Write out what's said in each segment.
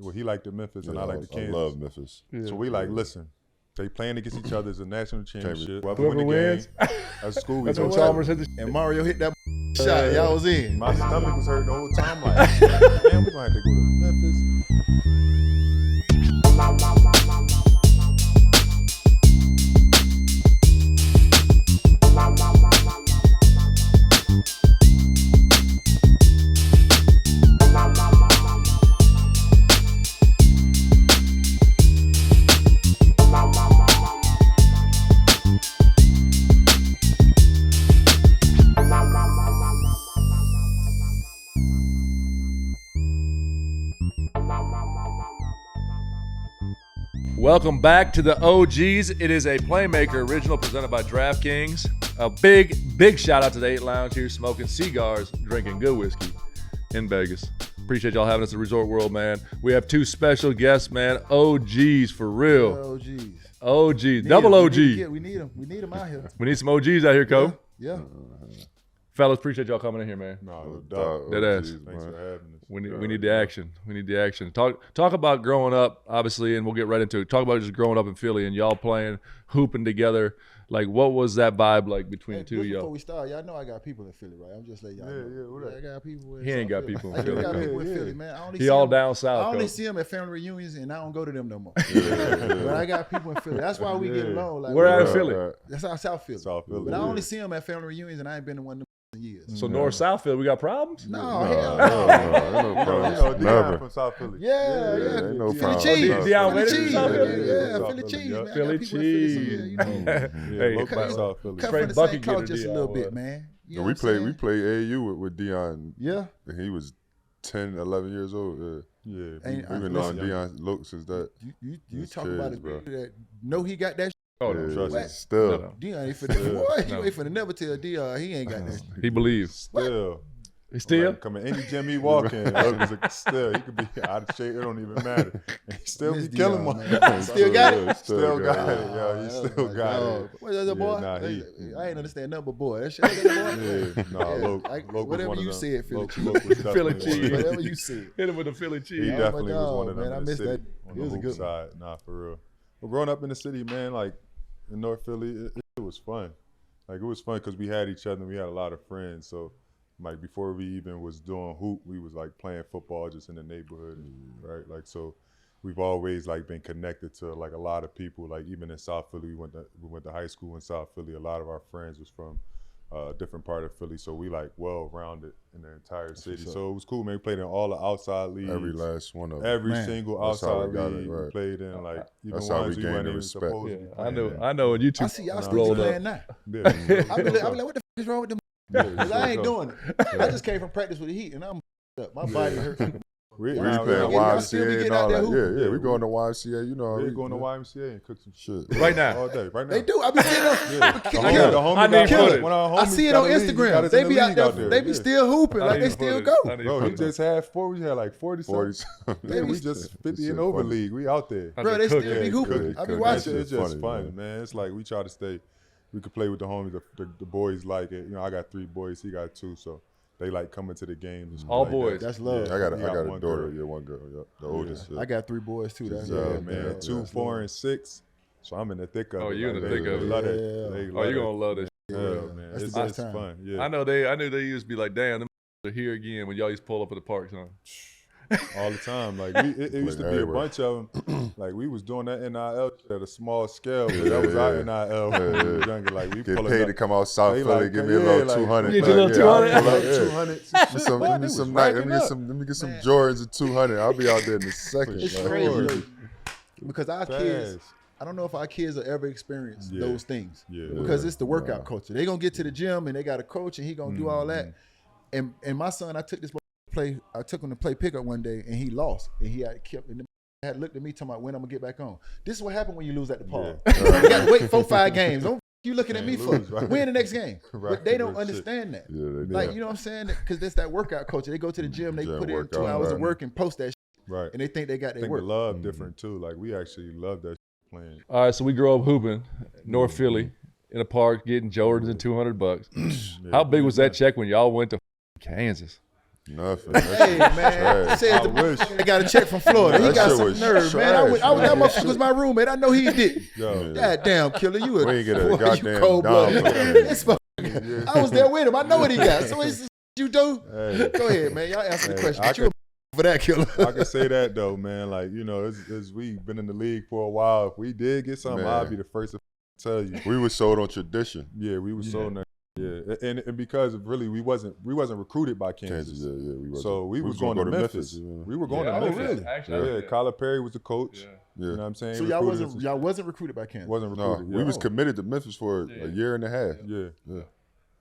Well, he liked the Memphis, and I like the Kansas. I love Memphis. Yeah. So we like, listen, they playing against each other as a national championship. Whoever wins, that's school. That's what Chalmers hit. And Mario hit that shot. Y'all was in. My stomach was hurting the whole time. Like, man, we're gonna have to go to Memphis. Welcome back to the OGs. It is a Playmaker original presented by DraftKings. A big shout out to the 8 Lounge here, smoking cigars, drinking good whiskey in Vegas. Appreciate y'all having us at Resort World, man. We have 2 special guests, man. OGs for real. OGs. Double OG. We need them. We need them out here. We need some OGs out here, Cole. Yeah. Fellas, appreciate y'all coming in here, man. No doubt. Dead ass. Thanks for having us. We need the action. We need the action. Talk about growing up, obviously, and we'll get right into it. Talk about just growing up in Philly and y'all playing, hooping together. Like, what was that vibe like between the two of y'all? Before we start, y'all know I got people in Philly, right? I'm just letting y'all know. Yeah, I got people in He ain't got people in Philly. I got people in Philly, man. He all down south. I only see them at family reunions, and I don't go to them no more. But I got people in Philly. That's why we get along. Like, where at in Philly? That's our South Philly. South Philly. But I only see them at family reunions, and I ain't been to one of them in years. So North South Philly, we got problems? No, No Dion Never. from South Philly. Yeah. ain't no Philly problem. cheese. Dion Philly Waiters cheese. from South Philly? Yeah, South Philly Philly, cheese, yeah. man. Philly I got people in Philly, so, cheese. you know. Hey, local South Philly. Come Straight from the bucket same getter, culture just a Dion little was. bit, man. You know We what I'm saying? played AAU with Dion. Yeah. And he was 10, 11 years old. Yeah. Ain't- We've been knowing Dion looks since that. You That's talk kids, about it, bro. that know he got that. Oh, no. Yeah, trust me. Still. No. Dion ain't finna. Boy, No. you ain't finna never tell Dion he ain't got that. He believes. Still. He still? Like, come in any gym he walk in, still, he could be out of shape. It don't even matter. He still Miss be killing Dion, one. man. Still got it? Still got it. Yeah. Yo, he still got it. What's that, boy? Nah, I ain't understand nothing but boy. That shit, boy. Yeah, nah, Loke was whatever one of you them. said, Philly Loke cheese. was definitely Philly one of cheese. them. Whatever you said. Hit him with the Philly He cheese. definitely my was dog, one of them man. I in the missed city, that. on It the was a hoop good one. side. Nah, for real. But growing up in the city, man, like in North Philly, it was fun. Like it was fun because we had each other and we had a lot of friends. So like before we even was doing hoop, we was like playing football just in the neighborhood, right? Like so we've always like been connected to like a lot of people. Like even in South Philly, we went to high school in South Philly. A lot of our friends was from a different part of Philly, so we like well-rounded in the entire city. So it was cool, man. We played in all the outside leagues. Every last one of them. Every Man, single that's how outside we got league it, we right. played in, like even That's how ones we we gained weren't the even respect. supposed to Yeah, be I playing know. in. I know. And you two I see y'all still rolled playing up. now. Yeah, I be like, what the f is wrong with them? Because I ain't doing it. I just came from practice with the Heat, and I'm up. My body hurts. we We now- playing now- y'all still be YMCA getting and out all there that. hooping? Yeah, we going to YMCA. You know, We're going to YMCA and cook some shit. Right now. All day, right now. They do. I be seeing them. Yeah. The homie I need got- footage. one of our I homies see it got on a league. He got Instagram. us They in be the out league there. They be yeah. still hooping I like need they the still footage. go. I need Bro, we footage. just had 40. We had like 40 40. something. Yeah, we just 50 and over league. We out there. I Bro, just they cook still it. be hooping. Yeah, I be cook. watching. It's just funny, fun, man. It's like we try to stay. We could play with the homies. The boys like it. You know, I got 3 boys. He got 2. So they like coming to the games. and All like that. boys. That's love. I got a He got daughter. one girl. Yeah, one girl. Yeah, the oldest. I got 3 boys too. That's Yeah, love, man. 2, 4, and 6. So I'm in the thick of it. Oh, you in the Like, thick they of it. love it. Yeah. They Oh, love you're it. gonna love this. Yeah, man. That's It's the best time. fun. Yeah. I knew they used to be like, damn, them are here again when y'all used to pull up at the parks, huh? All the time. Like it used to be a everywhere. bunch of them. Like we was doing that NIL at a small scale, but that was our NIL when we were younger. Like we Get pulling paid up. to come out South They Philly, like, give me a yeah, little like, 200. Get you a little I'll 200? pull up, Like yeah. 200. Give me some night. Let me get some Jordans at 200. I'll be out there in a second. It's like, crazy Sure. because our Fast. kids. I don't know if our kids will ever experience Yeah. those things Yeah. because it's the workout culture. They gonna get to the gym and they got a coach and he gonna do all that. And my son, I took him to play pickup one day and he lost and he had looked at me talking about when I'm gonna get back on. This is what happened when you lose at the park. You got to wait 4-5 games. Don't you looking at me for lose, right? win the next game. Right, But they don't real shit. understand that. Yeah, they do. Like you know what I'm saying? Because that's that workout culture. They go to the gym, they Gym put in workout, 2 hours of right. work and post that shit, Right. and they think they got I their think work. the love different too. Like we actually love that playing. All right, so we grow up hooping, North Philly, in a park, getting Jordans and $200. How big was that check when y'all went to Kansas? Nothing. Hey, man. Said I wish. I got a check from Florida. That He got shit some was nerve, man. I was trash, that man. motherfucker was my roommate. I know he didn't. Yo, God damn, killer. You We ain't get a boy, goddamn you cold-blooded. dime for that. This motherfucker- I was there with him. I know what he got. So it's you do. hey, Go ahead, man. Y'all answer the Hey, question. I But you for that, killer. I can say that though, man. Like, you know, as we've been in the league for a while, if we did get something, Man. I'll be the first to tell you. We was sold on tradition. Yeah, we were so nice. Yeah, and because of really we wasn't recruited by Kansas. Kansas, yeah, we wasn't. So we was gonna going to go Memphis. yeah. We were going Yeah, to oh, Memphis. really? Actually, Yeah, Kyler Perry was the coach. Yeah. You know what I'm saying? So y'all Recruited us. wasn't recruited by Kansas. Wasn't No, recruited. we yeah. was committed to Memphis for a year and a half. Yeah. Yeah.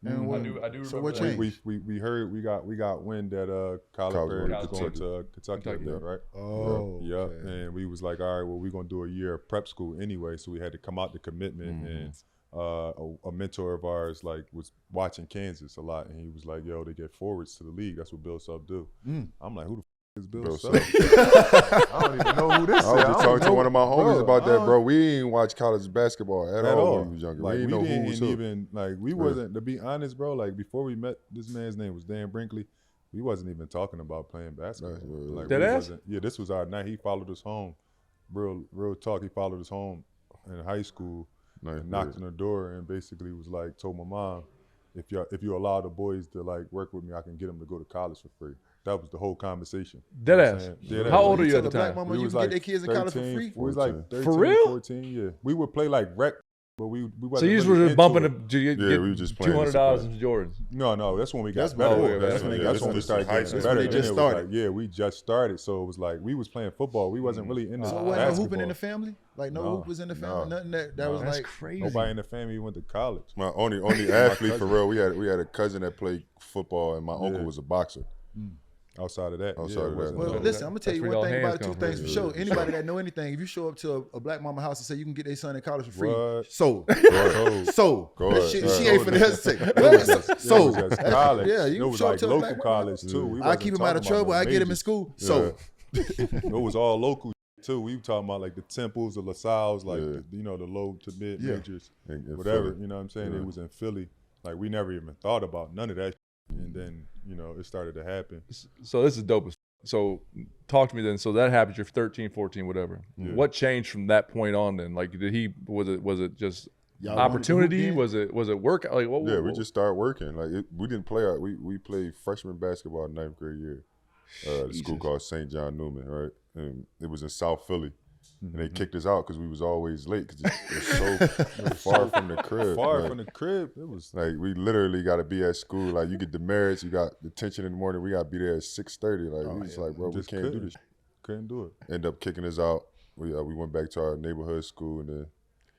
And what, I do remember so what that. changed? We heard we got wind that Kyler Kyler Perry was was going going to Kentucky, Kentucky. up there, right? Oh, Yeah, okay. and we was like, all right, well, we're gonna do a year of prep school anyway, so we had to come out the commitment. And a mentor of ours like was watching Kansas a lot, and he was like, yo, they get forwards to the league. That's what Bill Self do. I'm like, who the is Bill Bill Self? I don't even know who this is. I was just talking to one of my homies about that, I bro. We ain't watch college basketball at all when we was younger. Like, we didn't know who was who. even like we wasn't, to be honest, bro. Like before we met, this man's name was Dan Brinkley. We wasn't even talking about playing basketball. Like, Dead we ass? wasn't- Yeah, this was our night. He followed us home. Real talk. He followed us home in high school. Nice, Knocked on the door and basically was like, told my mom, if you allow the boys to like work with me, I can get them to go to college for free. That was the whole conversation. Dead You know what I'm ass. saying? Dead How ass. old are you Tell at the a black time? mama We you was can like get their kids in college for 13, free. We was like 14. 13, For real? 14, yeah. We would play like rec, but we So wasn't you just really were just into bumping it. to Yeah, get we were just playing $200 as a in Jordans. No, that's when we got That's better. before. That's That's when when we this started high getting school. better. They Then just it was started. like, yeah, we just started. So it was like we was playing football. We wasn't really into So basketball. wasn't no hooping in the family? Like no hoop was in the family? No. Nothing that was That's like crazy. Nobody in the family went to college. My only athlete for real. We had a cousin that played football, and my uncle was a boxer. Outside of that, Outside yeah, of it that, wasn't Well, no. listen, I'm gonna tell That's you where one y'all thing hands about it, two come things from. for sure. Anybody that know anything, if you show up to a black mama house and say you can get their son in college for free, What? so Go ahead. she Right. ain't finna hesitate. It was So just college. yeah, you it was show up like to a local black college too. We I wasn't keep him out of talking about trouble. no I get him in majors. school. So It was all local too. We were talking about like the Temples, the LaSalle's, like Yeah. the low to mid Yeah. majors, In whatever. Philly. You know what I'm saying? Yeah. It was in Philly. Like we never even thought about none of that. And then it started to happen. So this is dope. So talk to me then. So that happens. You're 13, 14, whatever. Yeah. What changed from that point on then? Like, was it just Y'all wanted to opportunity? hoop Was it work? Like, what? Yeah, we just started working. Like we didn't play out. We played freshman basketball in 9th grade year. The school called St. John Newman, right? And it was in South Philly. And they kicked us out because we was always late because it was so far from the crib. Far like, from the crib, it was like we literally got to be at school. Like you get demerits, you got detention in the morning. We got to be there at 6:30. Like we just like, bro, we just can't do this. couldn't do it. End up kicking us out. We went back to our neighborhood school, and then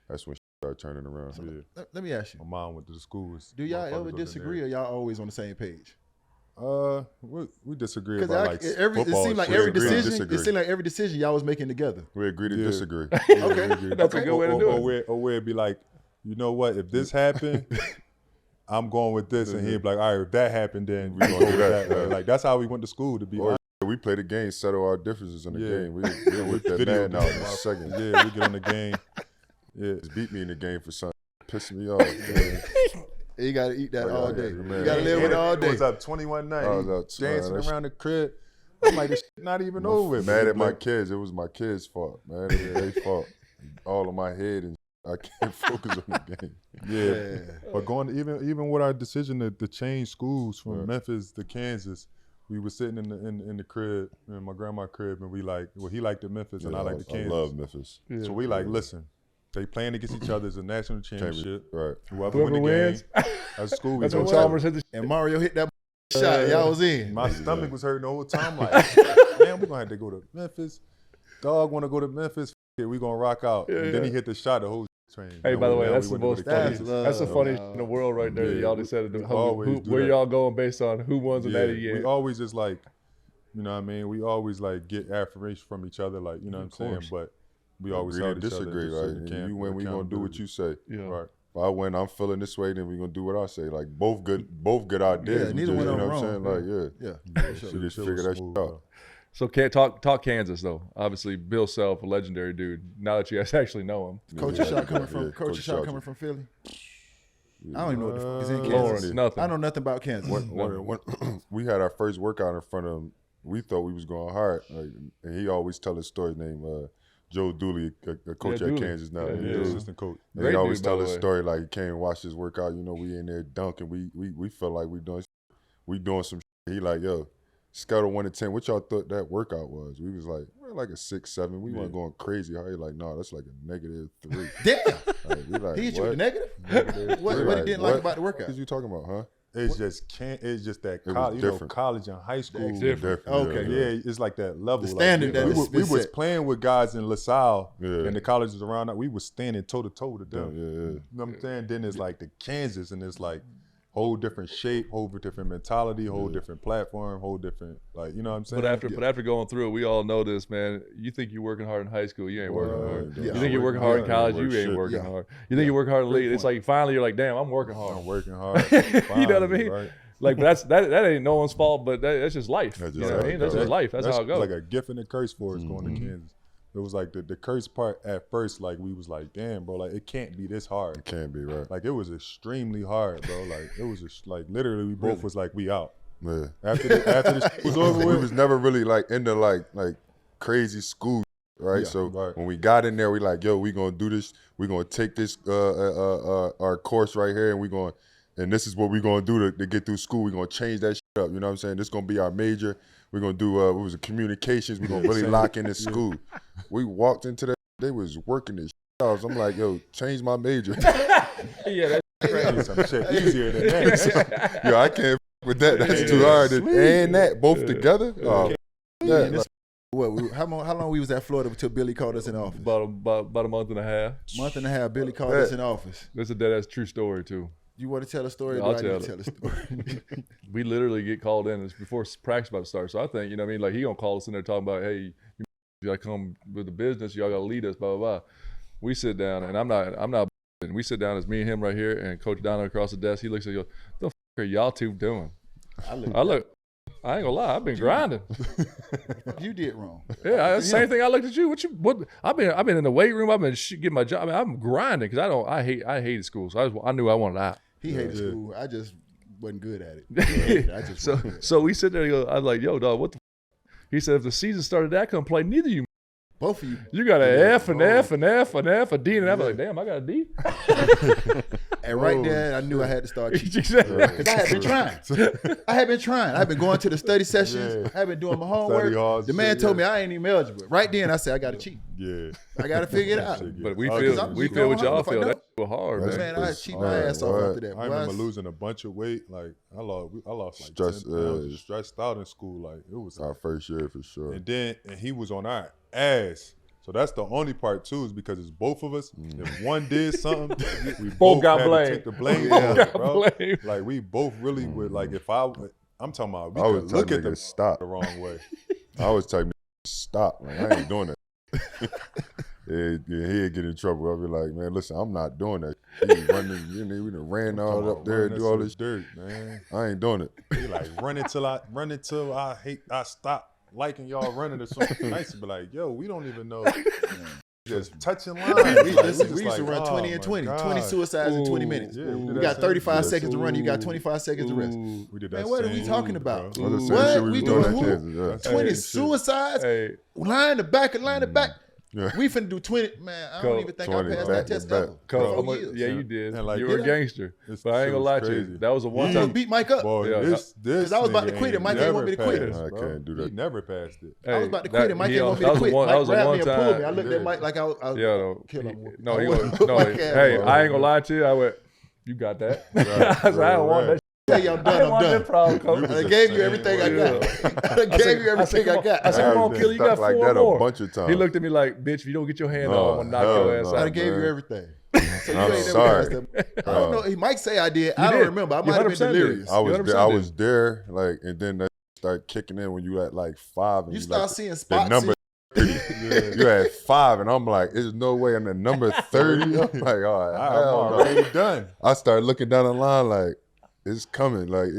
that's when started turning around. Yeah. let me ask you: My mom went to the school. do y'all ever disagree, or y'all always on the same page? We disagree Because about like it football seemed like shit. every agree to decision, disagree. it seemed like every decision y'all was making together. We agreed to Yeah. disagree. Okay. That's a good way to do it. Or where it'd be like, you know what? If this happened, I'm going with this, and he'd be like, all right, if that happened, then we gonna go with that. Yeah. Like that's how we went to school. To be Or honest. we play the game, settle our differences in the Yeah. game. We whip that Video man out in game. a second. Yeah, we get on the game. Yeah, Just beat me in the game for something. Pissing me off. Man. You got to eat that all day. man. You got to live with it all It day. was up 21-9. I was up, dancing man, that around the crib. I'm like, this shit not even over with. Mad at my kids. It was my kids' fault, man. It was their fault. All in my head, and I can't focus on the game. Yeah. But going even with our decision to change schools from Right. Memphis to Kansas, we were sitting in the crib, in my grandma's crib, and we like, well, he liked the Memphis and I like the Kansas. I love Memphis. So we like, listen, they playing against each other as a national championship. Right. Whoever Whoever win the wins. game, as a school, we That's when go Chalmers hit the. And Mario hit that shot. Y'all was in. My stomach was hurting the whole time. Like, man, we're gonna have to go to Memphis. Dog want to go to Memphis. Yeah, we gonna rock out. Yeah, and then yeah. he hit the shot. The whole train. Hey, Now by the we- way, now that's we the went to most go to funny. Kansas. That's the funniest in the world right there. Yeah, Y'all we decided always do where that. y'all going based on who wins and that Yeah, year. we always just like, you know what I mean? We always like get affirmation from each other, like, you know what I'm saying? course. But we always Agree held to each other. disagree. to Like, certain and camp you win, we gonna do what you say. Yeah. Right. If I win, I'm feeling this way, then we gonna do what I say. Like both good ideas. Yeah, We neither just, one you of know them what I'm wrong. saying? Like, Yeah. we just Shit was figure that shit smooth, out. though. So can't talk Kansas though. Obviously, Bill Self, a legendary dude. Now that you guys actually know him, Coach Yeah. shot coming from Yeah, Coach Coach shot Shot. coming from Philly. I don't even know what the fuck is in Lawrence, Kansas. nothing. I know nothing about Kansas. One we had our first workout in front of him. We thought we was going hard, like, and he always tell a story named Joe Dooley, a coach at Dooley. Kansas now. Yeah, assistant coach. And he always dude, tell by a the way. story like he came and watched his workout. You know, we in there dunking. We felt like we doing some shit. He like, yo, scale of 1 to 10, what y'all thought that workout was? We was like, we're like a 6, 7. We weren't going crazy. How he like, no, that's like a -3. Damn. Like, we like, He hit you what? with a negative? Negative What three. he didn't like what? about the workout? What you talking about, huh? It's just that was college, different. college and high school. different. Okay. Yeah, it's like that level. The standard like, that we is was set. playing with guys in LaSalle Yeah. and the colleges around that. We was standing toe to toe with Yeah, them. yeah, yeah. You know what I'm saying? Then it's like the Kansas, and it's like whole different shape, whole different mentality, whole different platform, whole different like, you know what I'm saying? But after going through it, we all know this, man. You think you're working hard in high school, you ain't working hard. Yeah. You think you're working hard in college, you ain't Shit. working Yeah. hard. You think you're working hard in the league. It's point. like finally you're like, damn, I'm working hard. I'm working hard. You know what I mean? Right? Like that ain't no one's fault, but that's just life. That's You just know what I how mean? it That's goes. just life. That's how it goes. Like a gift and a curse for us going to Kansas. It was like the curse part at first, like we was like, damn, bro, like it can't be this hard. It can be, right? Like it was extremely hard, bro. Like it was like literally we both was like we out. Yeah. After the shit was over We with, was never really like into like crazy school, right? Yeah, So right. when we got in there, we like, yo, we gonna do this. We gonna take this our course right here, and this is what we gonna do to get through school. We gonna change that shit up. You know what I'm saying? This gonna be our major. We're gonna do it was communications. We're gonna really lock in this school. We walked into that. They was working this shit out. I'm like, yo, change my major. Yeah, that's some shit easier than that. Yo, I can't with that. That's too hard. And that both together. Oh, that, like, How long we was at Florida until Billy called us in office? about a month and a half. Month and a half. Billy called us in office. That's a dead ass true story too. You want to tell a story? I'll Do I need tell to tell a story? We literally get called in. It's before practice about to start. So I think, you know what I mean? Like he gonna call us in there talking about, hey, you gotta come with the business, y'all gotta lead us, blah, blah, blah. We sit down and I'm not and we sit down as me and him right here and Coach Donald across the desk. He looks at me and goes, the f are y'all two doing? I look, I ain't gonna lie, I've been grinding. You did wrong. Yeah, same thing. I looked at you. What? I've been in the weight room. I've been getting my job. I mean, I'm grinding because I hated school. So I knew I wanted out. He hated school. I just wasn't good at it. I just wasn't good. So we sit there and go, I was like, yo, dog, what the f-? He said, if the season started, I couldn't play. Neither you. Both of you. You got an F and F and F and F, a D, and I was like, damn, I got a D. And right there, I knew I had to start cheating. Exactly. Because I had been trying. I've been going to the study sessions. I've been doing my homework. halls, The man shit, told me I ain't even eligible. Right then, I said, I got to cheat. Yeah. I got to figure it out. But we Because feel I'm we just feel what going y'all home if I feel. know. That was hard, That's man. Man, I cheat my ass off after that. I boy. remember losing a bunch of weight. Like I lost like Stress, 10 pounds, stressed out in school. Like it was our first year for sure. and he was on our ass. So that's the only part too, is because it's both of us. If one did something, we both got had blamed. to take the blame Both for got it, bro. blamed. Like we both really would. Like if I'm talking about, we I was could telling look at niggas stop. the wrong way. I was telling niggas stop. Like, I ain't doing that. He'd get in trouble. I'd be like, man, listen, I'm not doing that. He running, we done ran all up there and do all this. dirt, man. I ain't doing it. He like run until I stop liking y'all running or something nice. But like, yo, we don't even know. Just touching lines. We used to run 20 and 20. 20 suicides in 20 minutes. Yeah, We got 35 seconds to run. You got 25 seconds to rest. We did that. Man, what are we same talking move, about? bro. That's the same What? shit We we doing doing at who? Kansas. Yeah. 20 Hey, suicides? Hey, Line the back and line the back. Yeah. We finna do 20. Man, I don't Coach, even think I 20 passed back that to test back. ever. Coach, For years. yeah, you did. And like, you were a did I? gangster. This But I ain't shit gonna was lie to you. crazy. That was a one You time. beat Mike up. Boy, Yeah, this 'Cause I was about to nigga quit it. Mike ain't ain't want me to quit never it. passed, I bro. can't do that. He never passed it. I was about to quit it. Mike didn't want me that to was quit. one- that Mike was a grabbed me one and pulled me. I time. looked at Mike like I was Yeah, no. kill him. No, he I was, wouldn't no. put my camera Hey, on. I ain't gonna lie to you. I went, you got that. I said, I don't want that. Tell you I'm I done. didn't want I'm that done. problem, coach. I gave you everything I got. I gave you everything I got. I said, come on, I've killer, you been got stuck like 4 that more. a bunch of times. He looked at me like, bitch, if you don't get your hand No, on, I'm gonna knock hell your ass no. I out. gave you man. everything. So you I'm ain't sorry. never passed that. I don't know. He might say I did. I did. don't remember. I You might have been 100% did. delirious. I was 100% there, I did. was there, like, and then that started kicking in when you at like 5. And You like, start seeing the spots. number 30. You at 5, and I'm like, there's no way I'm at number 30. I'm like, all right, I'm hell no. already done. I started looking down the line like, it's coming. Like,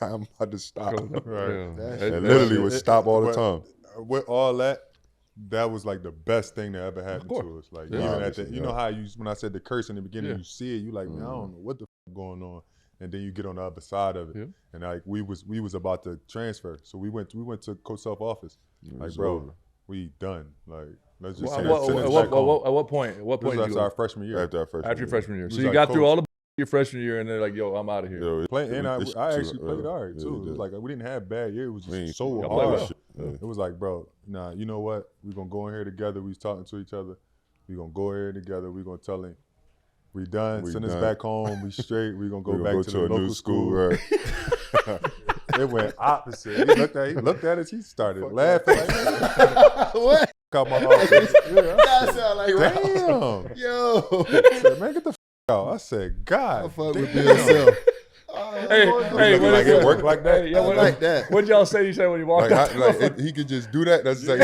I'm about to stop. Yeah. That And literally would stop all the time. With all that was like the best thing that ever happened course. to us. Like Yeah. even at Obviously, you know how you when I said the curse in the beginning, Yeah. you see it, you like, man, I don't know what the f going on. and then you get on the other side of it. Yeah. And like we was about to transfer, so we went to Coach Self office. Like, bro, over. we done. Like, let's just At send us back home. what point? This was did you after go? our freshman year. After our freshman After your freshman year. It So was you like, got through Coach- all the your freshman year, and they're like, "Yo, I'm out of here." And I it's actually played all right too. It was like we didn't have a bad year. It was just so Y'all played hard. well. It was like, bro, nah, you know what? We're gonna go in here together. We was talking to each other. We're gonna go in here together. We're gonna tell him we done. We Send us done. back home. We straight. We're gonna go We're back gonna to go the to a local new school. Right? It went opposite. He looked at us. He started laughing. Like, What? out my office. That sound like Damn. Yo. I said, man, get the out. I said, I God. fuck with damn. Bill Self. Hey, Looking like it worked like that. Hey, yeah, I like that. What'd y'all say? You said when you walked out? He could just do that. That's like,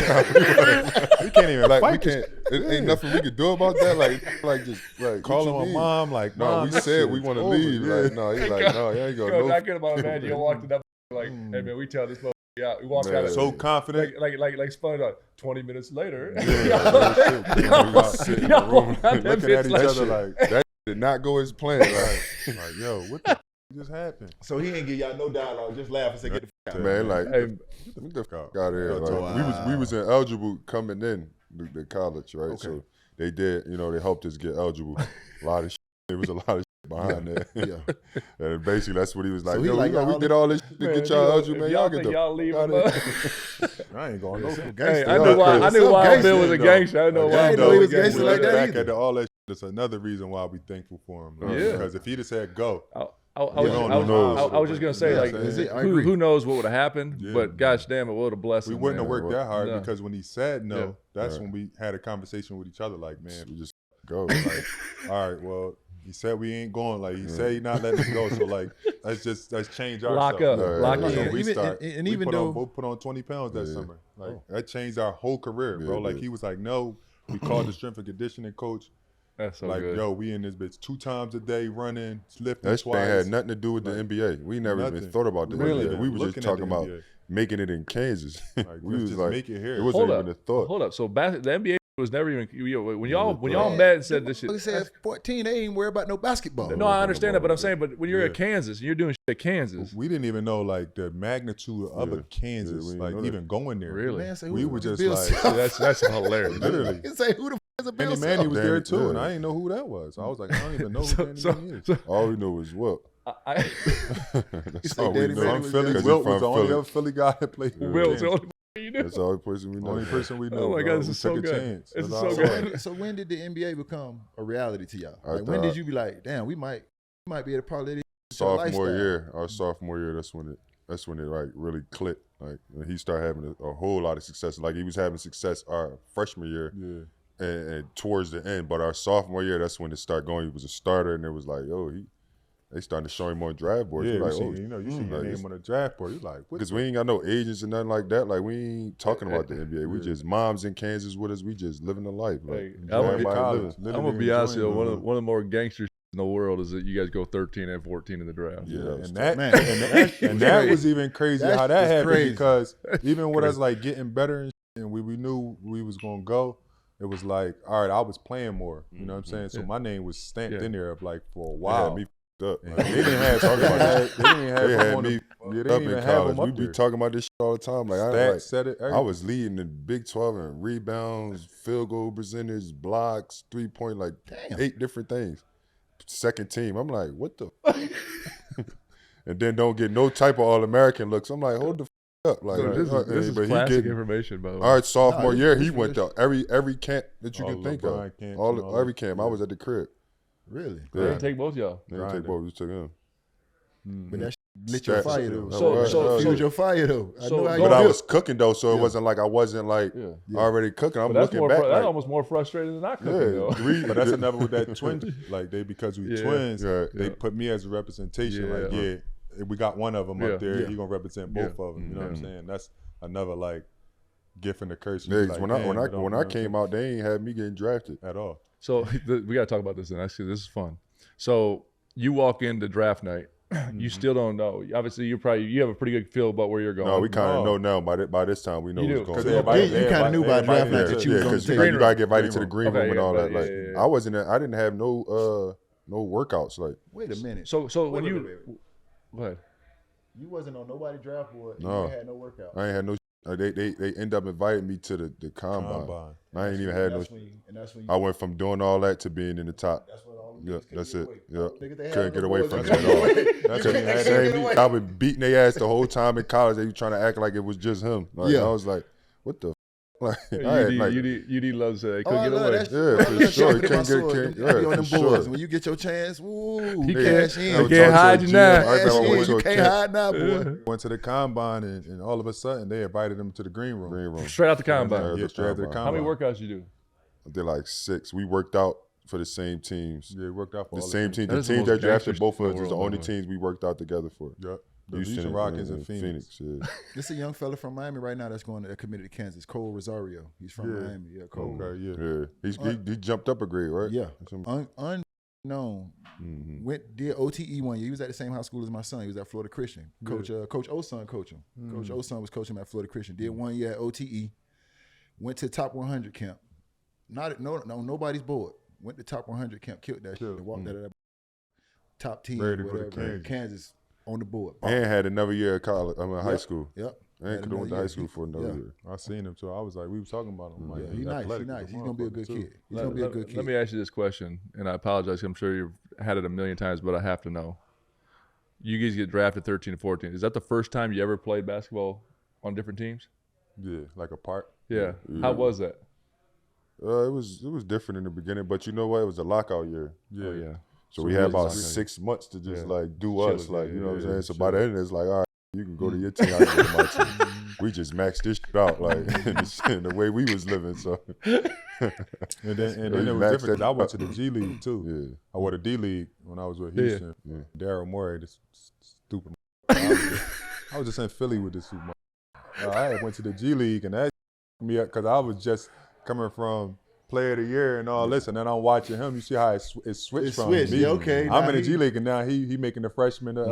We can't even like we fight. can't. It ain't nothing we could do about that. Like just like Calling what my you mean? mom, like, No, Mom, we this said shit we is want to over. leave. Yeah. Like, no, he's like, no, you ain't gonna Coach, I no. could have imagined you walked it up like, "Hey man, we tell this motherfucker out." We walked Man. out of So confident. like SpongeBob. 20 minutes later, We y'all was sitting in the room walked out that looking at bitch each like, other like, That did not go as planned. Like, like, yo, what the just happened? So he ain't give y'all no dialogue, just laugh and say, get the fuck out. man, like Hey, get the fuck out of here. Wow. Like, we was ineligible coming in the college, right? Okay. So they did, they helped us get eligible. A lot of shit. There was a lot of shit behind that. Yeah. And basically that's what he was like. So he Yo, like, we y'all did all this shit to man, get y'all eligible, man. if Y'all think get the y'all leave fuck him, out of here. I ain't going no Hey, I Y'all knew why crazy. Bill was a though. gangster. I know I why didn't Bill know he was was a gangster gangster. like that back either. at all that shit. That's another reason why we thankful for him. Bro. Yeah. Because if he'd have said go, I was just gonna say, Yeah, like, is it? I agree. who knows what would have happened? Yeah. But gosh damn, it would have blessed we him. wouldn't man. have worked that hard No. because when he said no, Yeah. that's Right. when we had a conversation with each other. Like, man, We just go. like, all right, well, he said we ain't going. Like, he said he not letting us go. So like, let's change our Lock up, lock So in. we Even- start. and we even put though- on, both put on 20 pounds that Yeah. summer. Like that changed our whole career, bro. Yeah, Like yeah. he was like, no. We called the strength and conditioning coach. That's so Like, good. yo, we in this bitch 2 times a day running, lifting That shit twice. had nothing to do with the Like, NBA. We never even nothing. thought about the Really? NBA. We were just Looking at talking the about NBA. making it in Kansas. Like, we let's was just like, make it here. it wasn't Hold even up. a thought. Hold up. So the NBA was never even when y'all Yeah. met and said this shit. He said 14, they ain't worried about no basketball. No, I understand that, but I'm saying, but when you're Yeah. at Kansas, and you're doing shit at Kansas. We didn't even know like the magnitude of Yeah. a Kansas, Yeah, we didn't like know that. even going there. Really? Man, say, We who were the just Bill like- Self? That's hilarious. Literally. He say, who the f is a Bill Danny Self? Manny was there too, Yeah. and I didn't know who that was. I was like, I don't even know who So, Danny so, Manny is. so All we knew was what. I, That's say all we Danny knew. Manny From was Philly, Because Wilt he's from was the only Philly. other Philly guy that played for Will's the Kansas. only you knew. That's the only person we The know. only person we knew. Oh my bro. God, this We is so took a good. chance. This is That's so all. good. So when did the NBA become a reality to y'all? I Like when thought- did you be like, damn, we might be able to parlay this into a Sophomore lifestyle? year, our sophomore year, that's when it like really clicked. Like when he started having a whole lot of success. Like he was having success our freshman year Yeah. and towards the end. But our sophomore year, that's when it started going. He was a starter, and it was like, oh, they started to show him on draft boards. Yeah, You're like, you oh, see, you see like your this- name on a draft board. You like, what? because we ain't got no agents and nothing like that. Like we ain't talking about the NBA. We Yeah. just moms in Kansas with us. We just living the life. Like Hey, enjoying I'm gonna Everybody my college, living. I'm literally gonna be honest with you. enjoying One of the more gangster in the world is that you guys go 13 and 14 in the draft. Yeah, that was and tough. that, Man. and that was even crazy That how that was happened crazy. because even with us like getting better and, shit, and we knew we was gonna go, it was like, all right, I was playing more. You know what I'm saying? So Yeah. my name was stamped Yeah. in there of like for a They had while. me f***ed up. And Like, they didn't have talking about this. they didn't have They him had on me the, yeah, they up didn't in even have college. him up We be there. talking about this shit all the time. Like Stats, I set it. I was leading the Big 12 in rebounds, field goal percentage, blocks, 3-point, like Damn. 8 different things. Second team. I'm like, what the and then don't get no type of All-American looks. I'm like, hold the up. Like, So this is but he classic getting, information, by the way. all right, sophomore Nah, year, this he is went to every camp that you All can think LeBron of. camps All and all every that. camp. I was at the crib. Really? They didn't take both y'all. They didn't take Grinding. both. We just took him. But that lit your Stats. fire though. So- Fueled your fire though. I so know how go you But I feel. was cooking though, so it Yeah. wasn't like I wasn't like Yeah. already cooking. I'm But that's looking more. back. That's like, almost more frustrating than not cooking, yeah, though. three. But that's another with that twin. Like because we Yeah. twins, Yeah. they Yeah. put me as a representation. Yeah. Like, yeah, we got one of them Yeah. up there. Yeah. He gonna represent both Yeah. of them. You know what I'm Mhm. saying? That's another like gift and a curse. Yeah, You 'cause like, when I damn, you don't when I know came out, they ain't had me getting drafted. at all. So we got to talk about this. Then actually, this is fun. So you walk into draft night. You still don't know. Obviously, you have a pretty good feel about where you're going. No, we kind of No. know now. By this time, we know You do, what's going 'cause on. everybody- you kinda knew by draft night that you was on the because team. you got to get invited to the Green green room. room and all Okay, that. yeah, Like yeah. I wasn't. I didn't have no no workouts. Like, Wait a minute. So when Wait, you wait, wait. go ahead. You wasn't on nobody draft board. And No. you had no workout. I ain't had no. They end up inviting me to the combine. I ain't even had no. And that's when I went from doing all that to being in the top. That's what all Yeah, that's it. Yeah, Couldn't couldn't get away from it at all. I was beating their ass the whole time in college. They were trying to act like it was just him. Like, I was like, what the. Like, UD loves it. Couldn't get away. Yeah, for sure. He can't get on them for boards. sure. When you get your chance, woo, He cash can't- in. he can't hide you now. You can't hide now, boy. Went to the combine, and all of a sudden they invited him to the green room. Straight out the combine. Yeah, straight after the How many combine. workouts you do? I did like 6. We worked out for the same teams. Yeah, it worked out for The all same team. That The is the teams most that drafted gangster both of shit us in is the the only world, teams we worked out together for. Yep. The Houston Rockets and Phoenix. Yeah. This is a young fella from Miami right now that's committed to Kansas. Cole Rosario. He's from Miami. Yeah, Cole. Okay, Yeah. He jumped up a grade, right? Yeah. Some- Unknown. Did OTE 1 year. He was at the same high school as my son. He was at Florida Christian. Coach Osun coached him. Coach Osun was coaching him at Florida Christian. Did 1 year at OTE. Went to top 100 camp. Nobody's board. Went to top 100 camp. Killed that shit. And walked out of that top 10. Ready to go to Whatever. Kansas on the board. And had another year of college. High school. Yep. And could have went to high school for another year. I seen him too. I was like, we was talking about him. Like, Yeah, he's nice. He's nice. He's gonna be a good kid. He's Let- gonna be a let- good kid. Let me ask you this question, and I apologize. I'm sure you've had it a million times, but I have to know. You guys get drafted 13 and 14. Is that the first time you ever played basketball on different teams? Yeah, like a part. Yeah. How was that? It was different in the beginning, but you know what? It was a lockout year. Yeah. Oh, yeah. So we had about 6 months to just like do us, like, you know what I'm saying? So by the end, it's like, all right, you can go to your team, I can go to my team. We just maxed this shit out, like in the way we was living. So And then it was different. 'Cause I went to the G League too. Yeah. I went to D League when I was with Houston. Yeah. Daryl Morey, this stupid. I was just in Philly with this stupid. I went to the G League and that me up because I was just coming from Player of the Year and all this, and then I'm watching him. You see how it switched from me. Yeah, okay. I'm in the G League and now he making the freshman the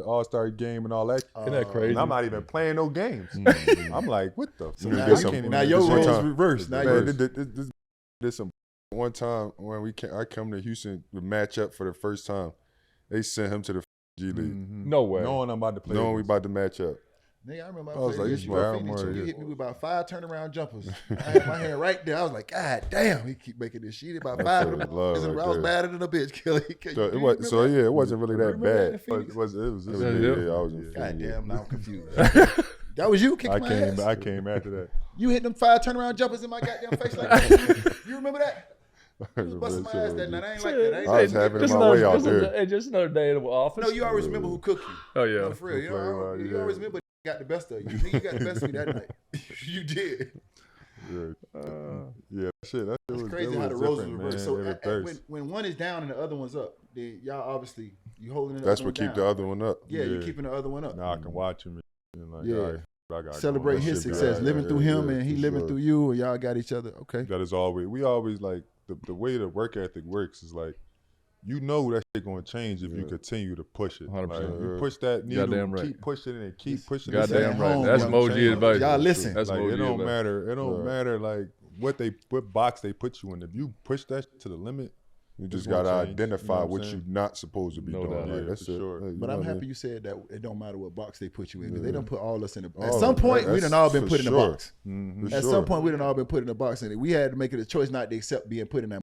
All-Star game and all that. Isn't that crazy? And I'm not even playing no games. I'm like, what the? So fuck? now, I can't even now do your this role's one time. reversed. Now Man, you're there's some one time when I come to Houston to match up for the first time. They sent him to the G League. No way. Knowing I'm about to play. Knowing we against. about to match up. Nigga, I remember I was like, this you year Daryl Phoenix, Morey, he yeah. hit me with about 5 turnaround jumpers. I had my hand right there. I was like, God damn, he keep making this shit. About 5 of them. love I right was there. badder than a bitch killer. So it wasn't really that bad. It was It was Yeah. I was in God Philly, damn, now I'm confused. That was you kicking my ass? I came after that. You hit them 5 turnaround jumpers in my goddamn face like that. You remember that? You was busting my ass that night. I ain't like that. I was having it my way out there. Just another day in the office. No, you always remember who cooked you. Oh, yeah. No, for real. You always remember got the best of you. You got the best of me that night. You did. Yeah, shit. That It's was crazy it how the was roles different, reverse. man. So Every Thursday. when one is down and the other one's up, then y'all obviously you holding it. That's what keep the other one up. Yeah, you Yeah. keeping the other one up. Now I can watch him and like, Yeah. all right, I got Celebrate his success, living through him and he living through you, and y'all got each other. Okay. That is always we always like the way the work ethic works is like you know that shit gonna change if you continue to push it. 100%. Like, you push that needle, Goddamn right. keep pushing it and keep pushing it. Goddamn at right. home, That's y'all Moji change. advice. Y'all listen. That's Like Moji it don't advice. matter. It don't matter like what box they put you in. If you push that shit to the limit, You just It's gonna gotta change, identify you know what what I'm you're saying? not supposed to be No doing. doubt. Like, Yeah, that's for it. sure. Hey, you But know I'm what I happy mean? you said that it don't matter what box they put you in. 'Cause Yeah. They don't put all us in a. At Oh, some point, we that's done all been for put in a sure. box. mm-hmm. For At sure. some point, we done all been put in a box, and we had to make it a choice not to accept being put in that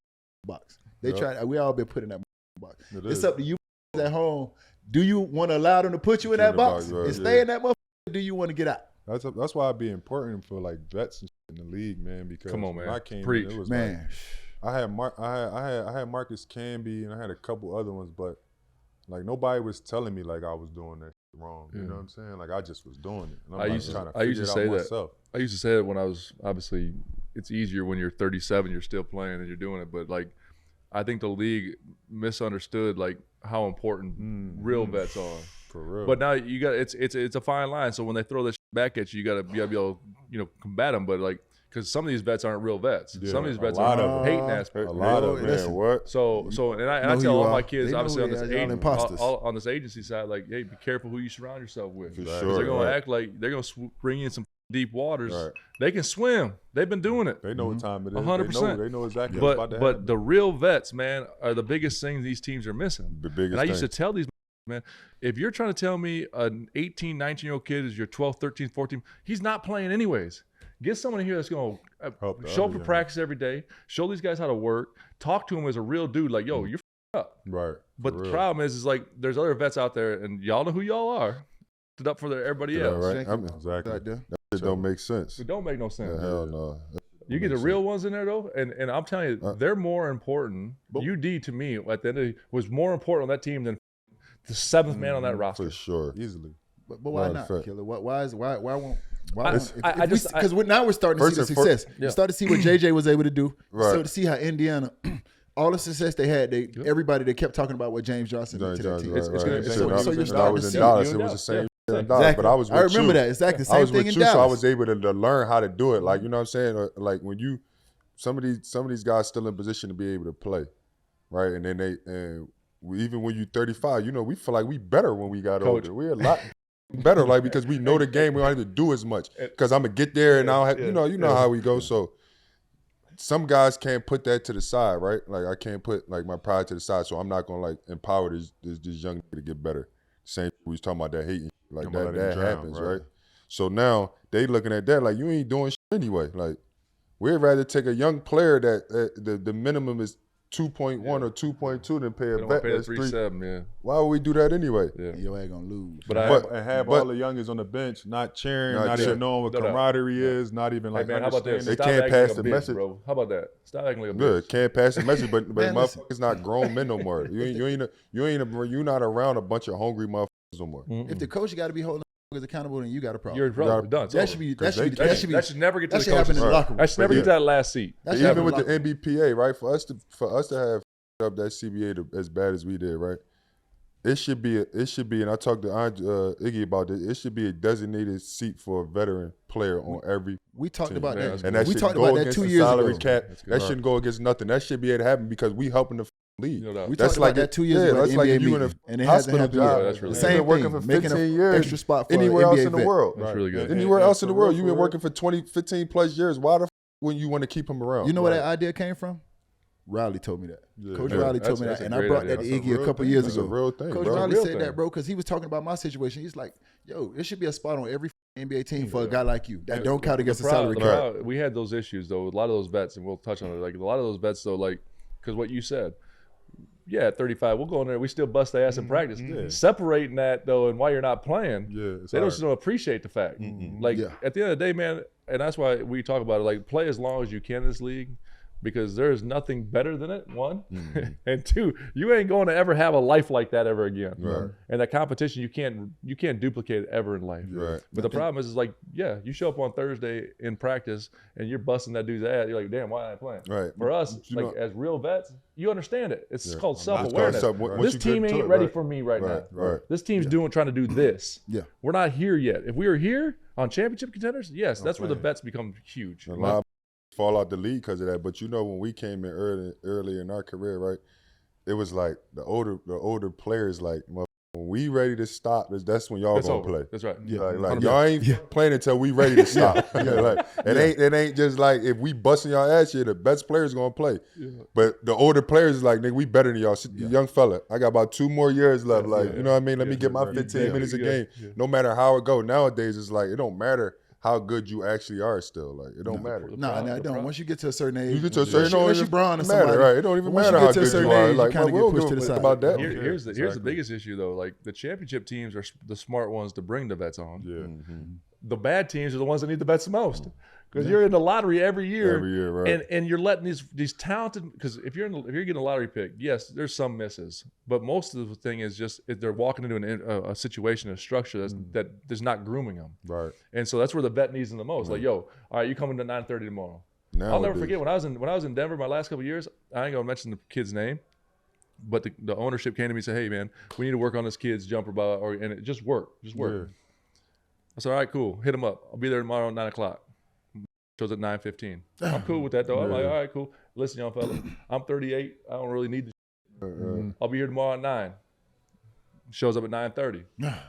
box. They Yep. tried. We all been put in that box. It It's is. up to you at home. Do you want to allow them to put you in Put you that in the box box, right, and yeah. stay in that motherfucker? Or do you want to get out? That's why it'd be important for like vets and shit in the league, man. Because Come on, when man. I came Preach. in, it was Man, like, I had Marcus Camby and I had a couple other ones, but like nobody was telling me like I was doing that shit wrong. You know what I'm saying? Like I just was doing it. And I'm I like used to- trying to I used figure to it say out that. myself. I used to say that when I was obviously it's easier when you're 37, you're still playing and you're doing it. But like, I think the league misunderstood like how important real vets are. For real. But now you got it's a fine line. So when they throw this shit back at you, you gotta be able to combat them. But like, because some of these vets aren't real vets. Yeah, some of these a vets lot are of them. hating ass. A lot of man, listen. what? So and I who tell you all are. my kids They know obviously who on they this are. Y'all imposters. on this agency side, like, hey, be careful who you surround yourself with. For Because sure. they're gonna Right. act like they're gonna bring in some deep waters. Right. They can swim. They've been doing it. They know what time it is. 100%. They know exactly what's about to But happen. the real vets, man, are the biggest things these teams are missing. The biggest And I used to thing. tell these man, if you're trying to tell me an 18, 19-year-old kid is your 12, 13, 14, he's not playing anyways. Get someone in here that's going to Help the show up other for young practice every day, show these guys how to work, talk to them as a real dude, like, yo, you're up. Right. But For the real. problem is like there's other vets out there, and y'all know who y'all are. Stood up for everybody Yeah, else. right. I mean, Exactly. Right there. it don't make sense. It don't make no sense. Yeah, hell no. You get the real ones in there though, and I'm telling you, they're more important. UD to me at the end of the, was more important on that team than the seventh man on that roster. For sure. Easily. But why Matter not, of fact. Killer? Why won't? I just- Because now we're starting to see the First and success. You start to see what JJ was able to do. Right. So to see how Indiana, all the success they had, everybody they kept talking about what James Johnson did to that team. It's gonna- it's So gonna- you're When I starting to was in see Dallas, it. it was the same Yeah. in Dallas. Exactly. But I was with I remember you. that. Exactly. I Same was thing with in you, so I Dallas. was able to learn how to do it. Like, you know what I'm saying? Like when you, some of these guys still in position to be able to play, right? And then even when you 35, you know, we feel like we better when we got older. We're a lot better, like, because we know the game. We don't have to do as much because I'm gonna get there and I'll have, you know how we go. So some guys can't put that to the side, right? Like I can't put like my pride to the side, so I'm not gonna like empower this young nigga to get better. Same we was talking about that hating, like Talking about that letting him drown, happens, right? right? So now they looking at that like you ain't doing shit anyway. Like we'd rather take a young player that the minimum is 2.1 or 2.2 than pay a They don't vet pay the that's 3.7, yeah. Why would we do that anyway? Yeah. Your ass gonna lose. But And have all the youngins on the bench not cheering, not even knowing what No doubt. camaraderie is, not even Hey like man, how about this? They Stop can't acting pass like a the bitch, message. bro. How about that? Stop acting like a bitch. Good, can't pass the message, but Man, listen. motherfuckers not grown men no more. You're not around a bunch of hungry motherfuckers no more. If the coach got to be holding motherfuckers accountable, then you got a problem. You're probably done. It's that over. should be Because that should never get to that the should happen coaches. in the locker room. I should never get to that last seat. That should Even happen with in the locker room. NBPA, right? For us to have up that CBA as bad as we did, right? It should be, and I talked to Iggy about this. It should be a designated seat for a veteran player on every. We talked team. about that. And that We should talked go about that against 2 the years salary ago. cap. That's good. That shouldn't go against nothing. That should be able to happen because we helping the league. No doubt. We That's talked like about that 2 years ago. that's At like NBA if you in meeting, a and it hasn't hospital happened job. yet. That's really You've good. been Same working thing, for making 15 an years. extra spot for Anywhere an else NBA in the vet. world. That's really good. Anywhere else in the for world, real, you've for been real. working for 20, 15 plus years. Why the want you want to keep him around? You know where that idea came from? Riley told me that. Coach Yeah. Riley told me That's that, a and I great brought idea. that to That's a Iggy a real couple thing. years That's ago. a real thing, Coach bro. Riley Real said thing. that, bro, because he was talking about my situation. He's like, yo, there should be a spot on every NBA team for a guy like you that don't count against the salary cap. We had those issues though. A lot of those bets, and we'll touch on it. Like a lot of those bets though, like because what you said. Yeah, at 35, we'll go in there. We still bust their ass in practice. Separating that though, and why you're not playing, it's they hard. just don't appreciate the fact. Like Yeah. at the end of the day, man, and that's why we talk about it. Like play as long as you can in this league, because there is nothing better than it. One, and two, you ain't going to ever have a life like that ever again. Right. And that competition, you can't duplicate it ever in life. Right. But the problem is like, yeah, you show up on Thursday in practice and you're busting that dude's ass. You're like, damn, why am I playing? Right. For us, You like know- as real vets, you understand it. It's called It's self-awareness. called self- once This you team get to ain't it, ready right. for me right now. Right. This team's trying to do this. Yeah. We're not here yet. If we were here on championship contenders, yes, that's where the bets become huge. A lot of fall out the league because of that. But you know, when we came in early in our career, right? It was like the older players, like when we ready to stop, that's when y'all That's gonna over. play. That's right. Like y'all ain't playing until we ready to stop. Like it ain't just like if we busting y'all ass here, the best players gonna play. But the older players is like, nigga, we better than y'all. Young fella, I got about 2 more years left. Like, you know what I mean? Let me get my 15 minutes a game. No matter how it go. Nowadays, it's like it don't matter how good you actually are still. Like it don't matter. No, it don't. Once you get to a certain age, You get to a certain, it don't unless you even Braun or matter, somebody, right? It don't even once matter you how get to a good certain you are. age, Like, you kind of we get don't pushed give to the a side. about that. Here's the biggest issue though. Like the championship teams are the smart ones to bring the bets on. Yeah. The bad teams are the ones that need the bets the most. Because you're in the lottery every year, right? And you're letting these talented. Because if you're getting a lottery pick, yes, there's some misses, but most of the thing is just if they're walking into a situation, a structure that is not grooming them, Right. and so that's where the vet needs them the most. Like, yo, all right, you coming to 9:30 tomorrow. I'll never forget when I was in Denver my last couple of years. I ain't gonna mention the kid's name, but the ownership came to me and said, "Hey man, we need to work on this kid's jumper ball, and it just work. Yeah. I said, all right, cool. Hit him up. I'll be there tomorrow at 9 o'clock. Shows at 9:15. I'm cool with that, though. I'm like, all right, cool. Listen, young fella, I'm 38. I don't really need the I'll be here tomorrow at 9. Shows up at 9:30.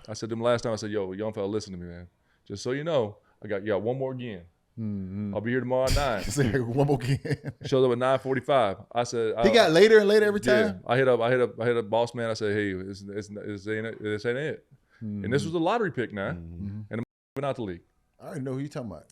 I said to him last time, I said, yo, young fella, listen to me, man. Just so you know, I got one more again. Mm-hmm. I'll be here tomorrow at 9. One more game. Shows up at 9:45. I said He got later and later every time. I hit up boss man. I said, hey, this ain't it. Mm-hmm. And this was a lottery pick now, and I'm went out the league. I already know who you talking about.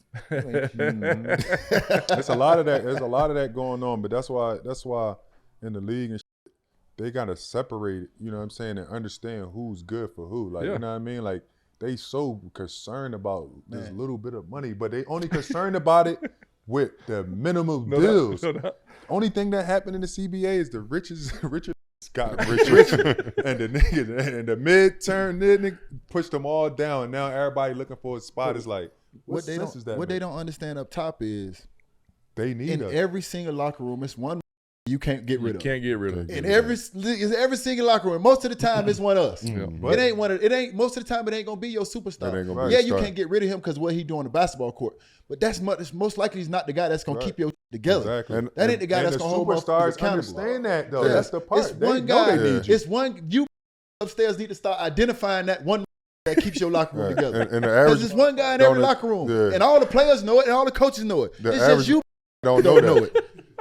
There's a lot of that. There's a lot of that going on, but that's why in the league and shit, they gotta separate it. You know what I'm saying, and understand who's good for who. Like you know what I mean. Like they so concerned about this little bit of money, but they only concerned about it with the minimum bills. Only thing that happened in the CBA is the richest got richer, and the niggas and the mid-term nigga pushed them all down. Now everybody looking for a spot. It's like what they don't understand up top is they need in every single locker room. It's one you can't get rid of. Can't get rid of. In every single locker room. Most of the time, it's one of us. It ain't one. It ain't most of the time. It ain't gonna be your superstar. Yeah, you can't get rid of him because what he doing on the basketball court. But that's most likely he's not the guy that's gonna keep your together. Exactly. That ain't the guy that's gonna hold superstars accountable. Understand that though. That's the part. It's one guy. It's one. You upstairs need to start identifying that one that keeps your locker room together. Because there's one guy in every locker room, and all the players know it, and all the coaches know it. It's just you don't know it.